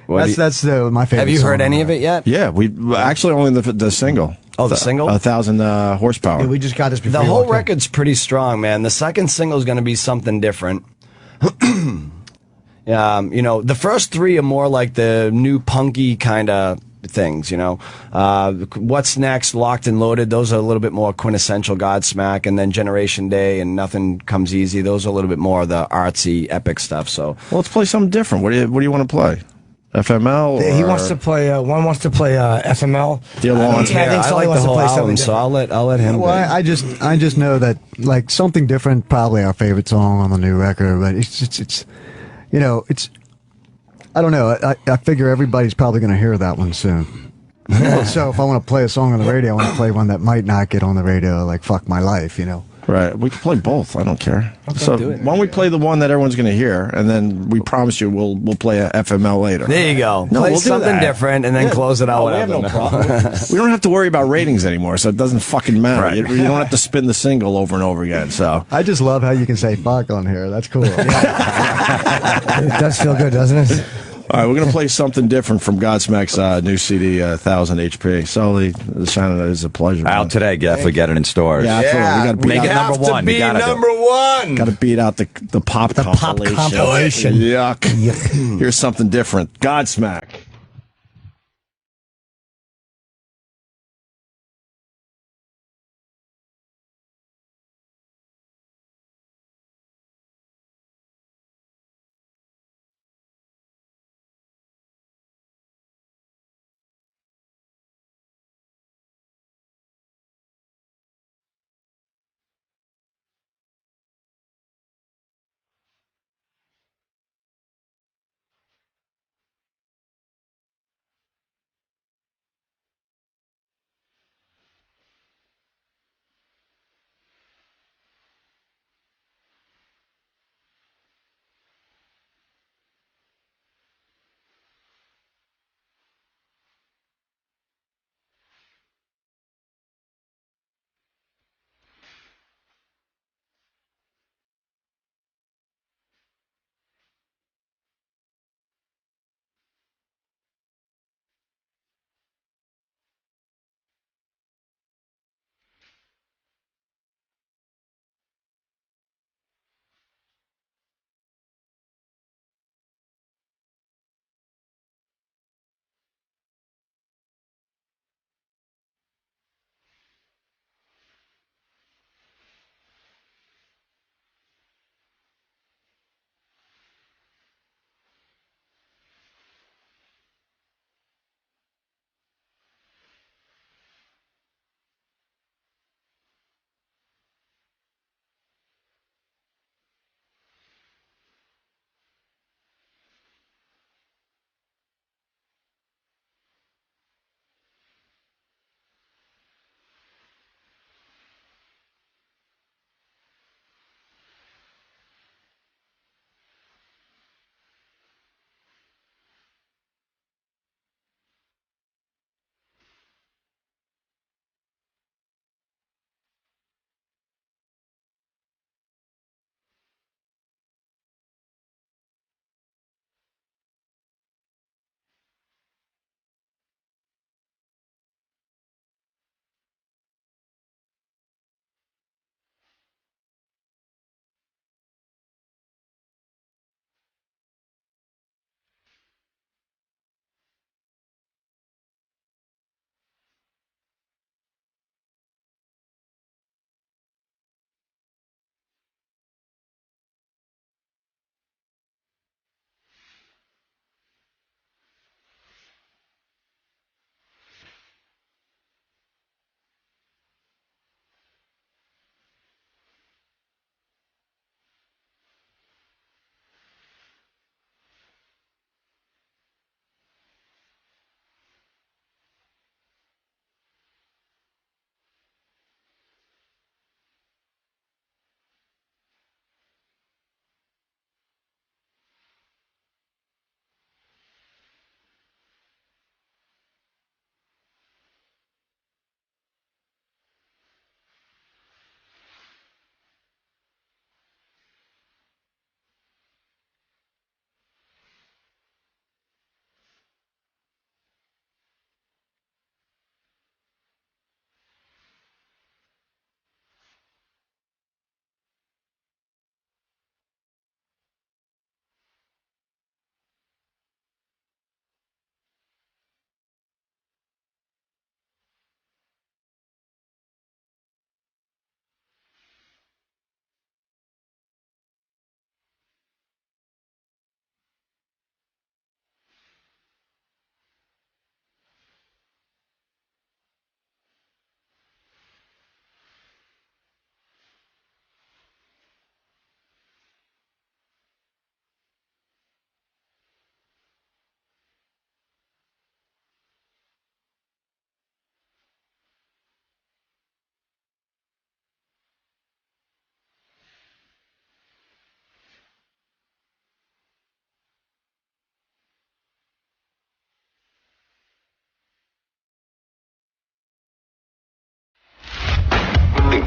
That's my favorite. Have you heard song any of it yet? Yeah, we actually only the single. Oh, the single? 1,000 horsepower. Yeah, we just got this before. The whole record's pretty strong, man. The second single is going to be something different. The first three are more like the new punky kind of things, What's Next, Locked and Loaded, those are a little bit more quintessential Godsmack, and then Generation Day and Nothing Comes Easy, those are a little bit more of the artsy, epic stuff. So, well, let's play something different. What do you want to play? FML? He wants to play. One wants to play FML. I like the whole album, so I'll let him. Well, I just know that like something different. Probably our favorite song on the new record, but it's I don't know. I figure everybody's probably going to hear that one soon. So if I want to play a song on the radio, I want to play one that might not get on the radio, like "Fuck My Life," Right. We can play both. I don't care. So do it. why don't we play the one that everyone's going to hear, and then we promise you we'll play a FML later. There you go. No, Play we'll do something that. different and then close it out. We have Whatever. no problem. We don't have to worry about ratings anymore, so it doesn't fucking matter. Right. You don't have to spin the single over and over again. So I just love how you can say fuck on here. That's cool. It does feel good, doesn't it? all right, we're going to play something different from Godsmack's new CD, 1000 HP. Sully, Shannon, it is a pleasure. Out today. Definitely get it in stores. Yeah, absolutely. We got to Make it number one. You gotta do it. Got to beat out the pop compilation. compilation. Yuck. Here's something different. Godsmack.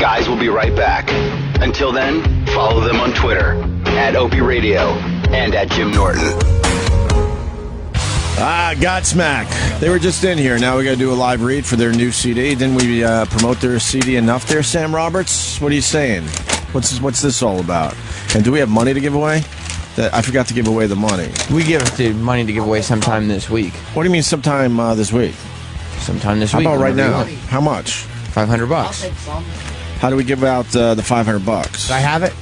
Guys will be right back. Until then, follow them on Twitter at Opie Radio and at Jim Norton. Godsmack. They were just in here. Now we got to do a live read for their new CD. Didn't we promote their CD enough there, Sam Roberts? What are you saying? What's this all about? And do we have money to give away? I forgot to give away the money. We give the money to give away sometime this week. What do you mean sometime this week? Sometime this How week. about right now? How much? $500. How do we give out the $500? Do I have it?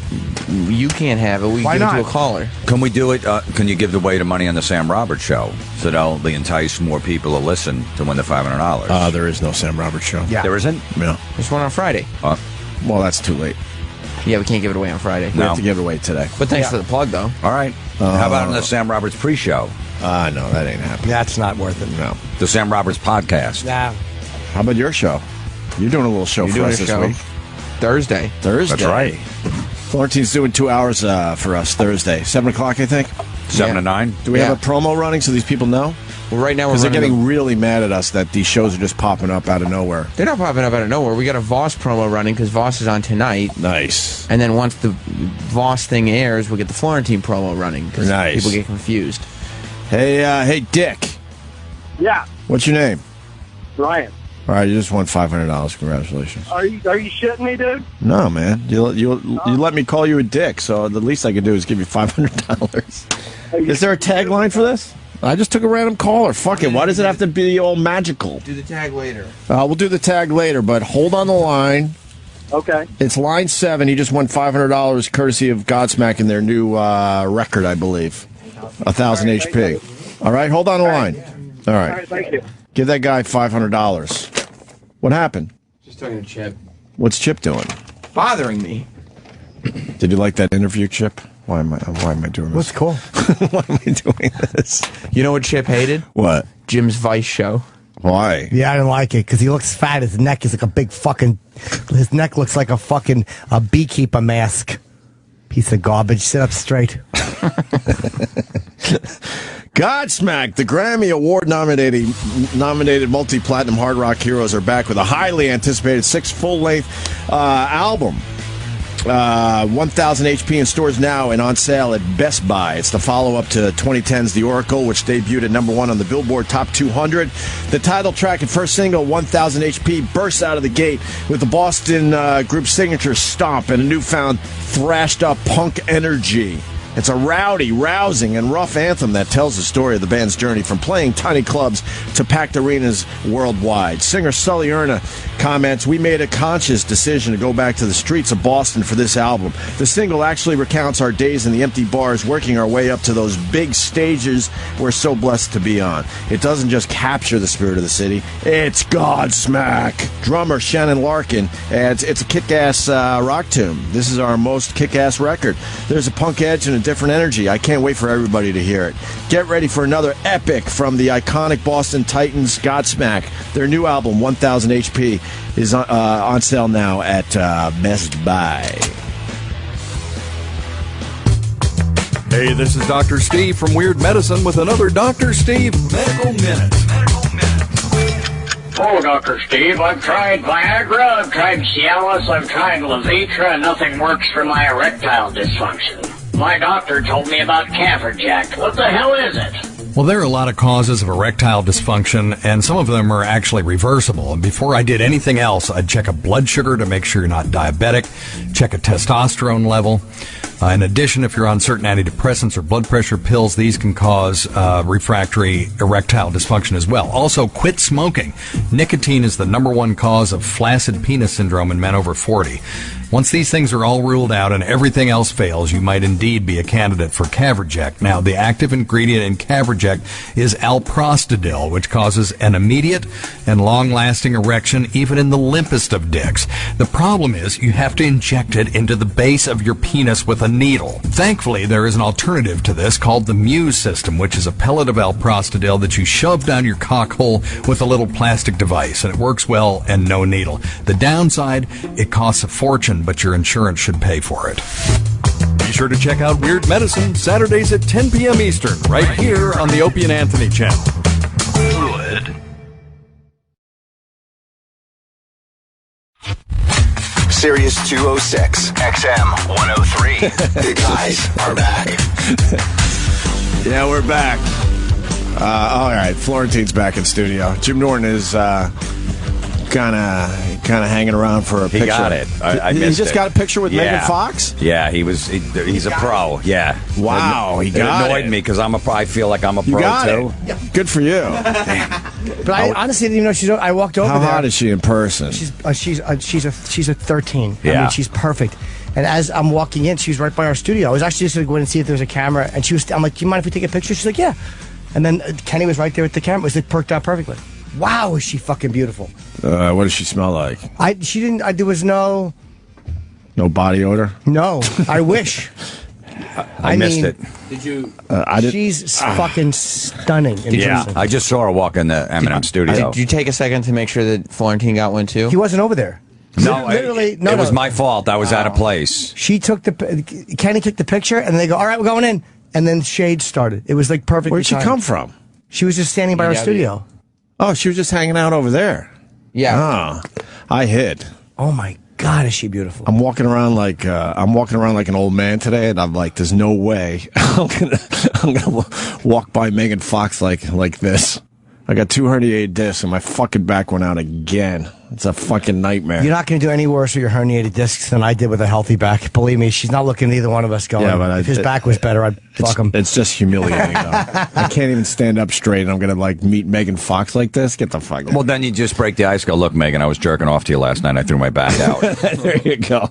You can't have it. We Why give it not? to a caller. Can we do it? Can you give away the money on the Sam Roberts show so that'll entice more people to listen to win the $500? There is no Sam Roberts show. Yeah. There isn't? No. There's one on Friday. Well, that's too late. Yeah, we can't give it away on Friday. We have to give it away today. But thanks for the plug, though. All right. How about on the Sam Roberts pre-show? No, that ain't happening. That's not worth it. No. The Sam Roberts podcast? Nah. How about your show? You're doing a little show You're for doing us a this show week. Thursday. Thursday. That's right. Florentine's doing 2 hours for us Thursday. 7 o'clock, I think. 7 to 9? Do we have a promo running so these people know? Well, right now we're Because they're running getting really mad at us that these shows are just popping up out of nowhere. They're not popping up out of nowhere. We got a Voss promo running because Voss is on tonight. Nice. And then once the Voss thing airs, we'll get the Florentine promo running because Nice. people get confused. Hey, Dick. Yeah, What's your name? Ryan. All right, you just won $500. Congratulations. Are you shitting me, dude? No, man. You let me call you a dick, so the least I could do is give you $500. Is there a tagline for this? I just took a random caller. Fuck it. Why does it have to be all magical? Do the tag later. We'll do the tag later, but hold on the line. Okay. It's line 7. He just won $500 courtesy of Godsmack in their new record, I believe. 1,000 HP. All right, hold on the line. All All right. right, thank you. Give that guy $500. What happened? Just talking to Chip. What's Chip doing? Bothering me. Did you like that interview, Chip? Why am I doing this? What's cool? Why am I doing this? You know what Chip hated? What? Jim's Vice show. Why? Yeah, I didn't like it because he looks fat. His neck is like a big fucking. His neck looks like a beekeeper mask. Piece of garbage. Sit up straight. Godsmack, the Grammy Award nominated multi-platinum hard rock heroes are back with a highly anticipated 6 full-length album. 1,000 HP in stores now and on sale at Best Buy. It's the follow-up to 2010's The Oracle, which debuted at #1 on the Billboard Top 200. The title track and first single, 1,000 HP, bursts out of the gate with the Boston group's signature stomp and a newfound thrashed-up punk energy. It's a rowdy, rousing, and rough anthem that tells the story of the band's journey from playing tiny clubs to packed arenas worldwide. Singer Sully Erna comments, "We made a conscious decision to go back to the streets of Boston for this album. The single actually recounts our days in the empty bars, working our way up to those big stages we're so blessed to be on. It doesn't just capture the spirit of the city, it's Godsmack." Drummer Shannon Larkin adds, "It's a kick-ass rock tune. This is our most kick-ass record. There's a punk edge and a different energy. I can't wait for everybody to hear it. Get ready for another epic from the iconic Boston Titans, Godsmack. Their new album, 1,000 HP, is on sale now at Best Buy." Hey, this is Dr. Steve from Weird Medicine with another Dr. Steve Medical Minute. Oh, Dr. Steve, I've tried Viagra, I've tried Cialis, I've tried Levitra, and nothing works for my erectile dysfunction. My doctor told me about Caverjack. What the hell is it? Well, there are a lot of causes of erectile dysfunction, and some of them are actually reversible. And before I did anything else, I'd check a blood sugar to make sure you're not diabetic, check a testosterone level. In addition, if you're on certain antidepressants or blood pressure pills, these can cause refractory erectile dysfunction as well. Also, quit smoking. Nicotine is the #1 cause of flaccid penis syndrome in men over 40. Once these things are all ruled out and everything else fails, you might indeed be a candidate for Caverject. Now, the active ingredient in Caverject is alprostadil, which causes an immediate and long-lasting erection even in the limpest of dicks. The problem is you have to inject it into the base of your penis with a needle. Thankfully, there is an alternative to this called the Muse system, which is a pellet of alprostadil that you shove down your cock hole with a little plastic device, and it works well and no needle. The downside, it costs a fortune, but your insurance should pay for it. Be sure to check out Weird Medicine Saturdays at 10 p.m. Eastern, right here on the Opie and Anthony channel. Good. Sirius 206, XM 103. The guys are back. Yeah, we're back. All right, Florentine's back in studio. Jim Norton is kind of hanging around for a picture. He got it. I he missed just it. got a picture with Megan Fox? Yeah, he's a pro. Yeah. Wow, he got it. It annoyed me because I feel like I'm a You pro got too. it. Yeah. Good for you. But I honestly didn't even know she's. I walked over How there. hot is she in person? She's a 13. I Yeah. mean, she's perfect. And as I'm walking in, she was right by our studio. I was actually just going to go in and see if there was a camera. And I'm like, do you mind if we take a picture? She's like, yeah. And then Kenny was right there with the camera. It was perked out perfectly. Wow, is she fucking beautiful? What does she smell like? She didn't. There was no body odor. No, I wish. I missed mean, it. Did you? I did. She's fucking stunning. In Yeah, person. I just saw her walk in the M&M studio. Did you take a second to make sure that Florentine got one too? He wasn't over there. No, Literally, no. It was my fault. I was out of place. Kenny took the picture, and they go, "All right, we're going in." And then shades started. It was like perfect. Where'd she come from? She was just standing by our studio. Oh, she was just hanging out over there. Yeah. Oh, I hid. Oh my God, is she beautiful? I'm walking around like an old man today, and I'm like, there's no way I'm gonna walk by Megan Fox like this. I got 2 herniated discs, and my fucking back went out again. It's a fucking nightmare. You're not going to do any worse with your herniated discs than I did with a healthy back. Believe me, she's not looking at either one of us going. Yeah, but if his back was better, I'd fuck him. It's just humiliating, though. I can't even stand up straight, and I'm going to, meet Megan Fox like this? Get the fuck out. Well, then you just break the ice. Go, look, Megan, I was jerking off to you last night. I threw my back out. There you go.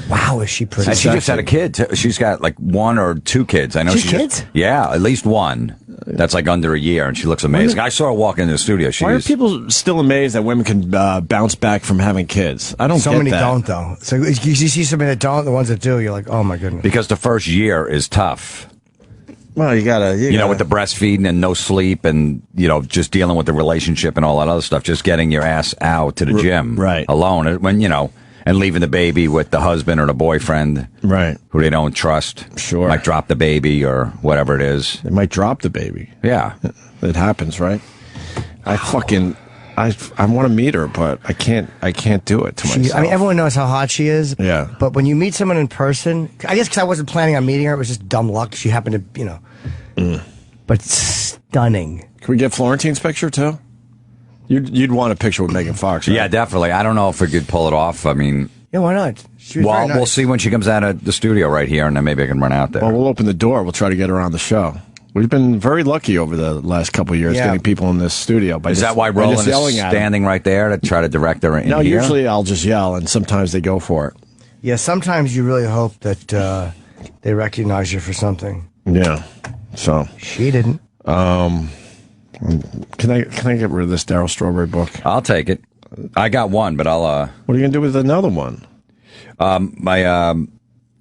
Wow, is she pretty? And she just had a kid. Too. She's got 1 or 2 kids. I know She's she kids? Yeah, at least 1. That's under a year, and she looks amazing. I saw her walk into the studio. Why are people still amazed that women can bounce back from having kids? I don't So get many that. don't, though. So you see so many that don't, the ones that do, you're like, oh my goodness. Because the first year is tough. Well, you gotta, with the breastfeeding and no sleep and, just dealing with the relationship and all that other stuff, just getting your ass out to the gym. Right. Alone. When, and leaving the baby with the husband or the boyfriend. Right. Who they don't trust. Sure. Might drop the baby or whatever it is. They might drop the baby. Yeah. It happens, right? I want to meet her, but I can't do it to myself. I mean, everyone knows how hot she is. Yeah. But when you meet someone in person, I guess because I wasn't planning on meeting her, it was just dumb luck. She happened to, But stunning. Can we get Florentine's picture, too? You'd want a picture with Megan Fox, right? Yeah, definitely. I don't know if we could pull it off. I mean, Yeah, why not? She was very nice. we'll see when she comes out of the studio right here, and then maybe I can run out there. Well, we'll open the door. We'll try to get her on the show. We've been very lucky over the last couple of years getting people in this studio. Is that why Roland is standing right there to try to direct her in No, here? usually I'll just yell, and sometimes they go for it. Yeah, sometimes you really hope that they recognize you for something. Yeah. So she didn't. Can I get rid of this Darryl Strawberry book? I'll take it. I got one, but I'll. What are you gonna do with another one? My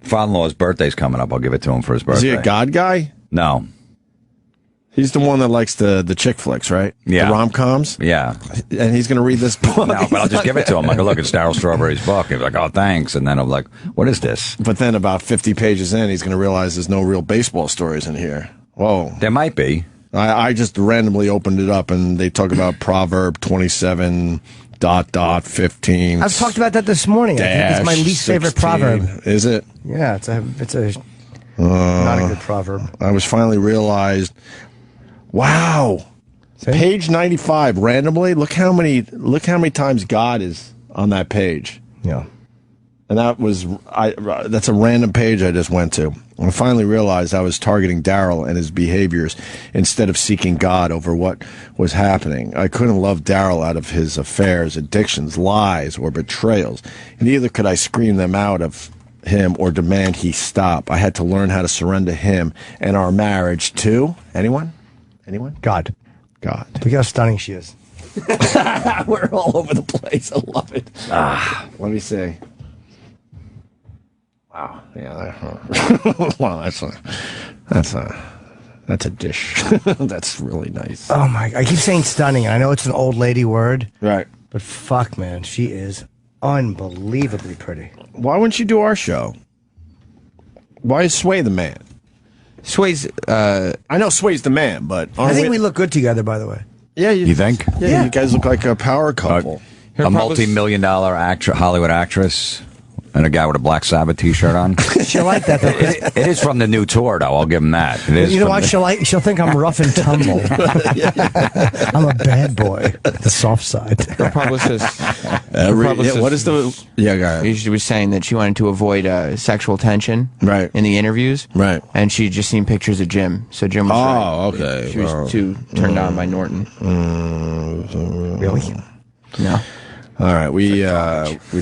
father-in-law's birthday's coming up. I'll give it to him for his birthday. Is he a God guy? No. He's the one that likes the chick flicks, right? Yeah. The rom-coms? Yeah. And he's going to read this book? No, but I'll just give it to him. I go, look, it's Darryl Strawberry's book. He's like, oh, thanks. And then I'm like, what is this? But then about 50 pages in, he's going to realize there's no real baseball stories in here. Whoa. There might be. I just randomly opened it up, and they talk about Proverb 27... ... 15. I've talked about that this morning. I think it's my least favorite 16. proverb. Is it? Yeah, it's a not a good proverb. I was finally realized. Wow, page 95. Randomly, look how many times God is on that page. Yeah, and that's a random page I just went to. I finally realized I was targeting Darryl and his behaviors instead of seeking God over what was happening. I couldn't love Darryl out of his affairs, addictions, lies, or betrayals. Neither could I scream them out of him or demand he stop. I had to learn how to surrender him and our marriage to anyone? God. Look how stunning she is. We're all over the place. I love it. Let me see. Wow. Yeah. Wow. That's a dish. That's really nice. Oh my! I keep saying stunning. I know it's an old lady word, right? But fuck, man, she is unbelievably pretty. Why wouldn't you do our show? Why is Sway the man? Sway's. I know Sway's the man, but I think we look good together. By the way. Yeah. You think? Yeah. You guys look like a power couple. A multi-million-dollar Hollywood actress. And a guy with a Black Sabbath T-shirt on. She'll like that, though. It is from the new tour, though. I'll give him that. It is. You know what? She'll think I'm rough and tumble. I'm a bad boy. The soft side. Her publicist. What is the? Yeah, guy. She was saying that she wanted to avoid sexual tension. Right. In the interviews. Right. And she'd just seen pictures of Jim. So Jim was. Oh, okay. She was too turned on by Norton. Really? No. All right, we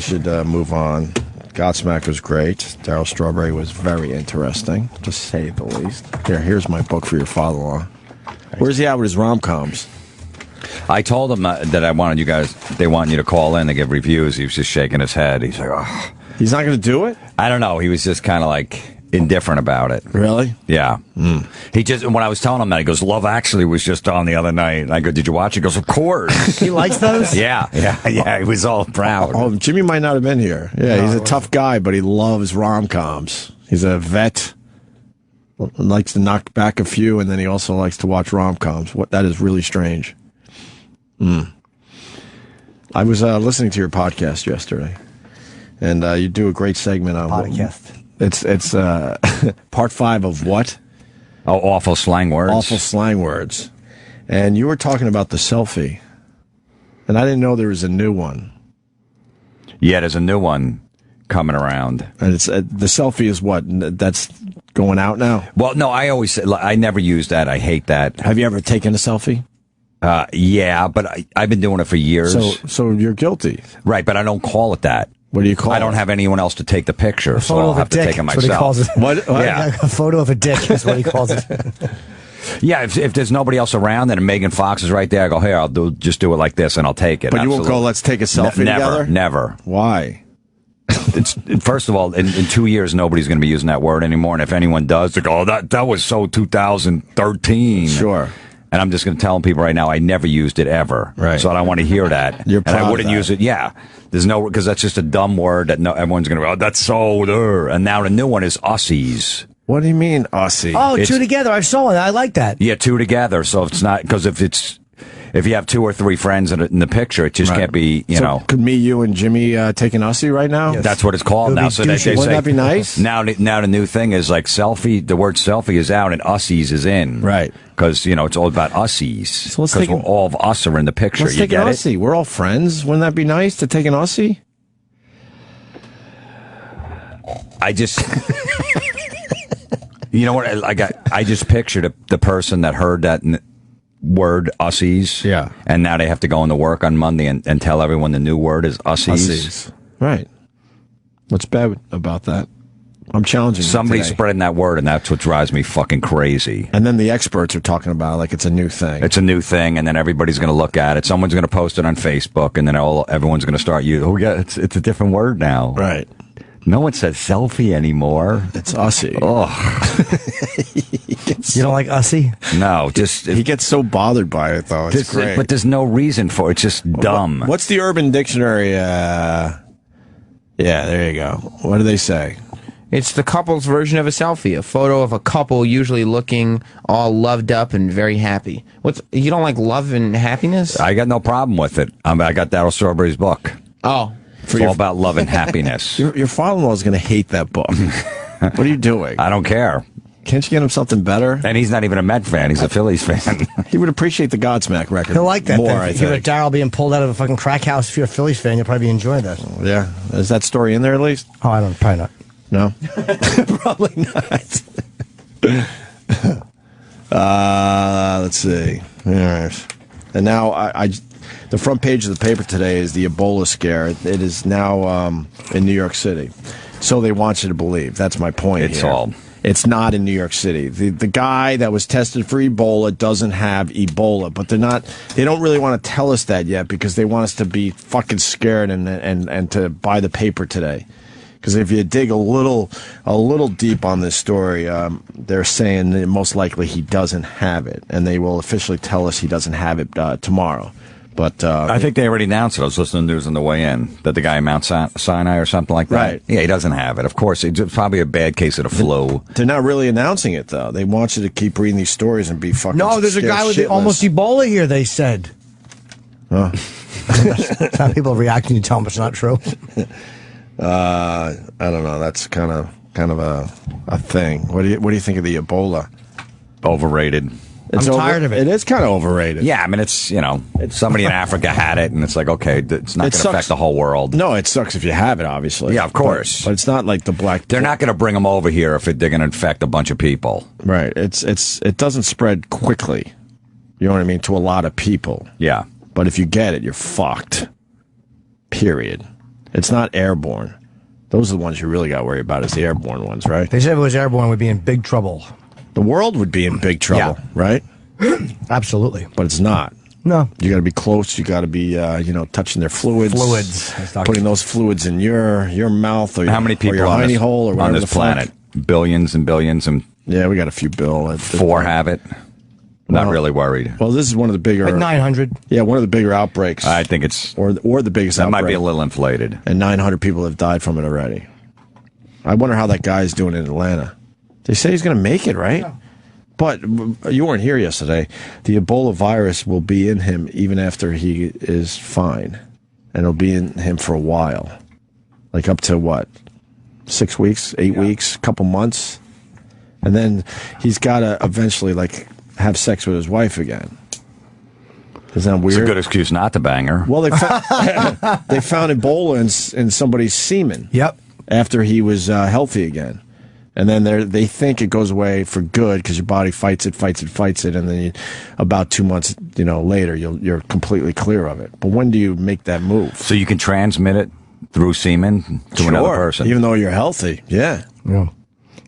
should move on. Godsmack was great. Daryl Strawberry was very interesting, to say the least. Here's my book for your father-in-law. Where's he at with his rom-coms? I told him that I wanted you guys. They want you to call in to give reviews. He was just shaking his head. He's like, "Oh, he's not going to do it." I don't know. He was just kind of like indifferent about it. Really? Yeah. He just, when I was telling him that, he goes, Love Actually was just on the other night. And I go, did you watch it? He goes, of course. He likes those? Yeah. He was all proud. Oh, Jimmy might not have been here. Yeah, he's a tough guy, but he loves rom-coms. He's a vet. Likes to knock back a few, and then he also likes to watch rom-coms. That is really strange. I was listening to your podcast yesterday, and you do a great segment on podcast. It's part 5 of what? Oh, awful slang words. Awful slang words. And you were talking about the selfie. And I didn't know there was a new one. Yeah, there's a new one coming around. And it's the selfie is what? That's going out now? Well, no, I always say, I never use that. I hate that. Have you ever taken a selfie? Yeah, but I've been doing it for years. So you're guilty. Right, but I don't call it that. What do you call it? I don't have anyone else to take the picture, so I'll have to take it myself. That's what he calls it. What? Yeah. A photo of a dick is what he calls it. Yeah, if there's nobody else around and Megan Fox is right there, I go, here, just do it like this and I'll take it. But you won't go, let's take a selfie together? Never. Why? First of all, in 2 years, nobody's going to be using that word anymore. And if anyone does, they go, oh, that was so 2013. Sure. And I'm just going to tell people right now, I never used it ever. Right. So I don't want to hear that. You're proud and I wouldn't of that. use it. Yeah. There's no, because that's just a dumb word that everyone's going to go, oh, that's so, and now the new one is Ussies. What do you mean, Aussie? Oh, two together. I saw it. I like that. Yeah, two together. So it's not, because if you have 2 or 3 friends in the picture, it just can't be, you know. Could me, you, and Jimmy take an Aussie right now? Yes. That's what it's called now. So they say, wouldn't that be nice? Now the new thing is like selfie. The word selfie is out and Ussies is in. Right. Because, it's all about Ussies. So let's Because take all of us are in the picture. Let's You take an get it? Aussie. We're all friends. Wouldn't that be nice to take an Aussie? I just, you know what? I just pictured the person that heard that word Ussies. Yeah. And now they have to go into work on Monday and tell everyone the new word is Ussies. Right. What's bad about that? I'm challenging you Somebody's today. spreading that word, and that's what drives me fucking crazy. And then the experts are talking about it like it's a new thing. It's a new thing, and then everybody's going to look at it. Someone's going to post it on Facebook, and then everyone's going to start using. Oh yeah, it's a different word now. Right. No one says selfie anymore. It's Aussie. Oh, You don't like Ussie? no, just He gets so bothered by it, though. It's great. But there's no reason for it. It's just dumb. What's the Urban Dictionary? Yeah, there you go. What do they say? It's the couple's version of a selfie, a photo of a couple usually looking all loved up and very happy. You don't like love and happiness? I got no problem with it. I got Daryl Strawberry's book. Oh. It's all about love and happiness. Your father-in-law is going to hate that book. What are you doing? I don't care. Can't you get him something better? And he's not even a Met fan. He's a Phillies fan. He would appreciate the Godsmack record. He'll like that. more, Then. I If you're think. Daryl being pulled out of a fucking crack house, if you're a Phillies fan, you'll probably enjoy that. Yeah. Is that story in there at least? Oh, I don't. Probably not. No? Probably not. Let's see. All right. And now the front page of the paper today is the Ebola scare. It is now in New York City. So they want you to believe. That's my point here. It's not in New York City. The guy that was tested for Ebola doesn't have Ebola, but they don't really want to tell us that yet because they want us to be fucking scared and to buy the paper today. Because if you dig a little deep on this story, they're saying that most likely he doesn't have it, and they will officially tell us he doesn't have it tomorrow. But I think they already announced it. I was listening to news on the way in that the guy in Mount Sinai or something like that. Right. Yeah, he doesn't have it. Of course, it's probably a bad case of the flu. They're not really announcing it though. They want you to keep reading these stories and be fucking. No, there's a guy with almost Ebola here. They said. Huh. That's how people react when you tell them it's not true. I don't know. That's kind of a thing. What do you think of the Ebola? Overrated. I'm tired of it. It is kind of overrated. Yeah, I mean, it's somebody in Africa had it, and it's like, okay, it's not going to affect the whole world. No, it sucks if you have it, obviously. Yeah, of course. But it's not like the black. They're not going to bring them over here if they're going to infect a bunch of people. Right. It doesn't spread quickly. You know what I mean? To a lot of people. Yeah. But if you get it, you're fucked. Period. It's not airborne. Those are the ones you really got to worry about, is the airborne ones, right? They said if it was airborne, we'd be in big trouble. The world would be in big trouble, right? Absolutely. But it's not. No. You got to be close. You got to be, touching their fluids. Putting those fluids in your mouth or how many people or your hiney hole or on this the planet? Billions and billions, and yeah, we got a few bill. 4 have it. Not really worried. Well, this is one of the bigger, like 900. Yeah, one of the bigger outbreaks. I think it's or the biggest. That outbreak. might be a little inflated. And 900 people have died from it already. I wonder how that guy's doing in Atlanta. They say he's going to make it, right? Yeah. But you weren't here yesterday. The Ebola virus will be in him even after he is fine. And it'll be in him for a while. Like up to what? 6 weeks, 8 weeks, couple months. And then he's got to eventually have sex with his wife again. Isn't that weird? It's a good excuse not to bang her. Well, they found Ebola in somebody's semen. Yep. After he was healthy again. And then they think it goes away for good because your body fights it, and then about 2 months later you're completely clear of it. But when do you make that move? So you can transmit it through semen to another person, even though you're healthy. Yeah. Yeah.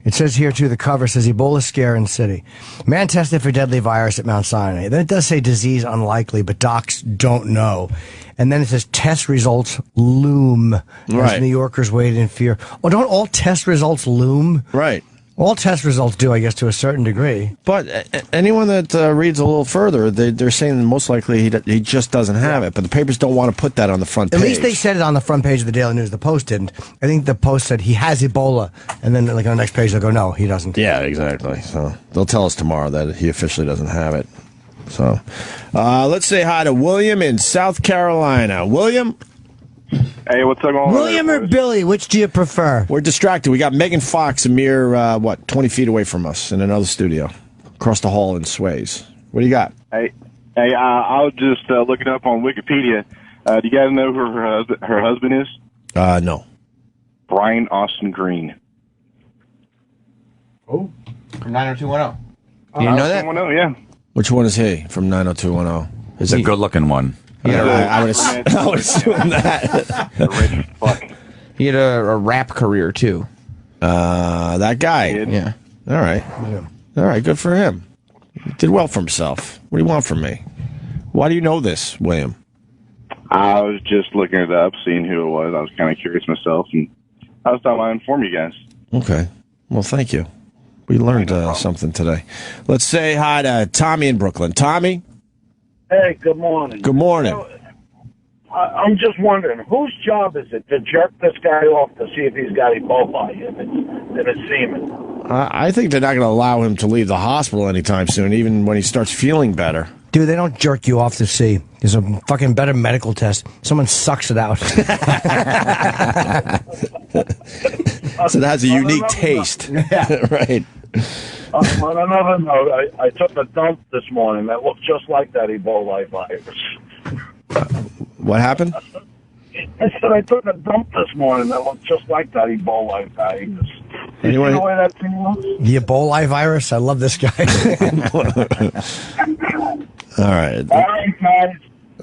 It says here, too, the cover says Ebola scare in city. Man tested for deadly virus at Mount Sinai. Then it does say disease unlikely, but docs don't know. And then it says test results loom as New Yorkers waited in fear. Oh, don't all test results loom? Right. All test results do, I guess, to a certain degree. But anyone that reads a little further, they're saying most likely he just doesn't have it. But the papers don't want to put that on the front page. At least they said it on the front page of the Daily News. The Post didn't. I think the Post said he has Ebola. And then on the next page they'll go, no, he doesn't. Yeah, exactly. So they'll tell us tomorrow that he officially doesn't have it. So let's say hi to William in South Carolina. William? Hey, what's going on? William or Billy, which do you prefer? We're distracted. We got Megan Fox a mere, 20 feet away from us in another studio. Across the hall in Sways. What do you got? Hey, I was just looking up on Wikipedia. Do you guys know who her husband is? No. Brian Austin Green. Oh, from 90210. Do you know that? 90210, yeah. Which one is he from 90210? Is a good-looking one. I would assume that. Rich fuck. He had a rap career, too. That guy. Yeah. All right. Yeah. All right, good for him. He did well for himself. What do you want from me? Why do you know this, William? I was just looking it up, seeing who it was. I was kind of curious myself, and I was thought I'd inform you guys. Okay. Well, thank you. We learned something today. Let's say hi to Tommy in Brooklyn. Tommy? Hey, good morning. Good morning. I'm just wondering, whose job is it to jerk this guy off to see if he's got Ebola, if it's semen? I think they're not going to allow him to leave the hospital anytime soon, even when he starts feeling better. Dude, they don't jerk you off to see. There's a fucking better medical test. Someone sucks it out. So it has a unique taste. Yeah. Right. On another note, I took a dump this morning that looked just like that Ebola virus. What happened? I said I took a dump this morning that looked just like that Ebola virus. Anyway, you see the way that thing looks? The Ebola virus? I love this guy. All right. All right, guys.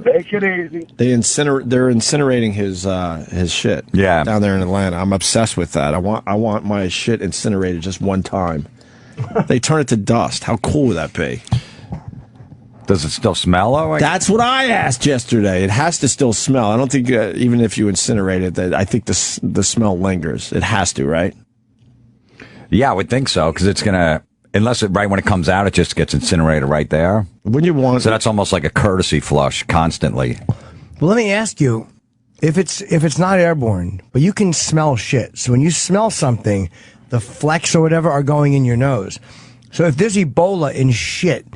Take it easy. They're incinerating his shit. Yeah. Down there in Atlanta. I'm obsessed with that. I want my shit incinerated just one time. They turn it to dust. How cool would that be? Does it still smell? That's what I asked yesterday. It has to still smell. I don't think even if you incinerate it, that I think the smell lingers. It has to, right? Yeah, I would think so, because it's gonna. Unless right when it comes out, it just gets incinerated right there. When you want, so that's almost like a courtesy flush constantly. Well, let me ask you, if it's not airborne, but you can smell shit. So when you smell something, the flecks or whatever are going in your nose. So if there's Ebola in shit,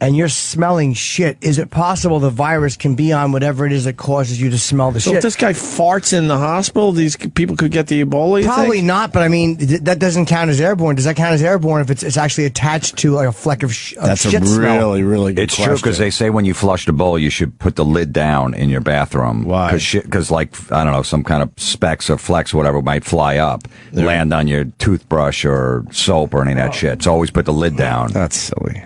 and you're smelling shit, is it possible the virus can be on whatever it is that causes you to smell the So shit? if this guy farts in the hospital, these people could get the Ebola, you Probably think? not, but I mean, that doesn't count as airborne. Does that count as airborne if it's actually attached to like a fleck of, That's shit a smell? really good It's true because they say when you flush the bowl, you should put the lid down in your bathroom. Why? Because like, I don't know, some kind of specks or flecks or whatever might fly up, land on your toothbrush or soap or any of that shit. So always put the lid down. That's silly.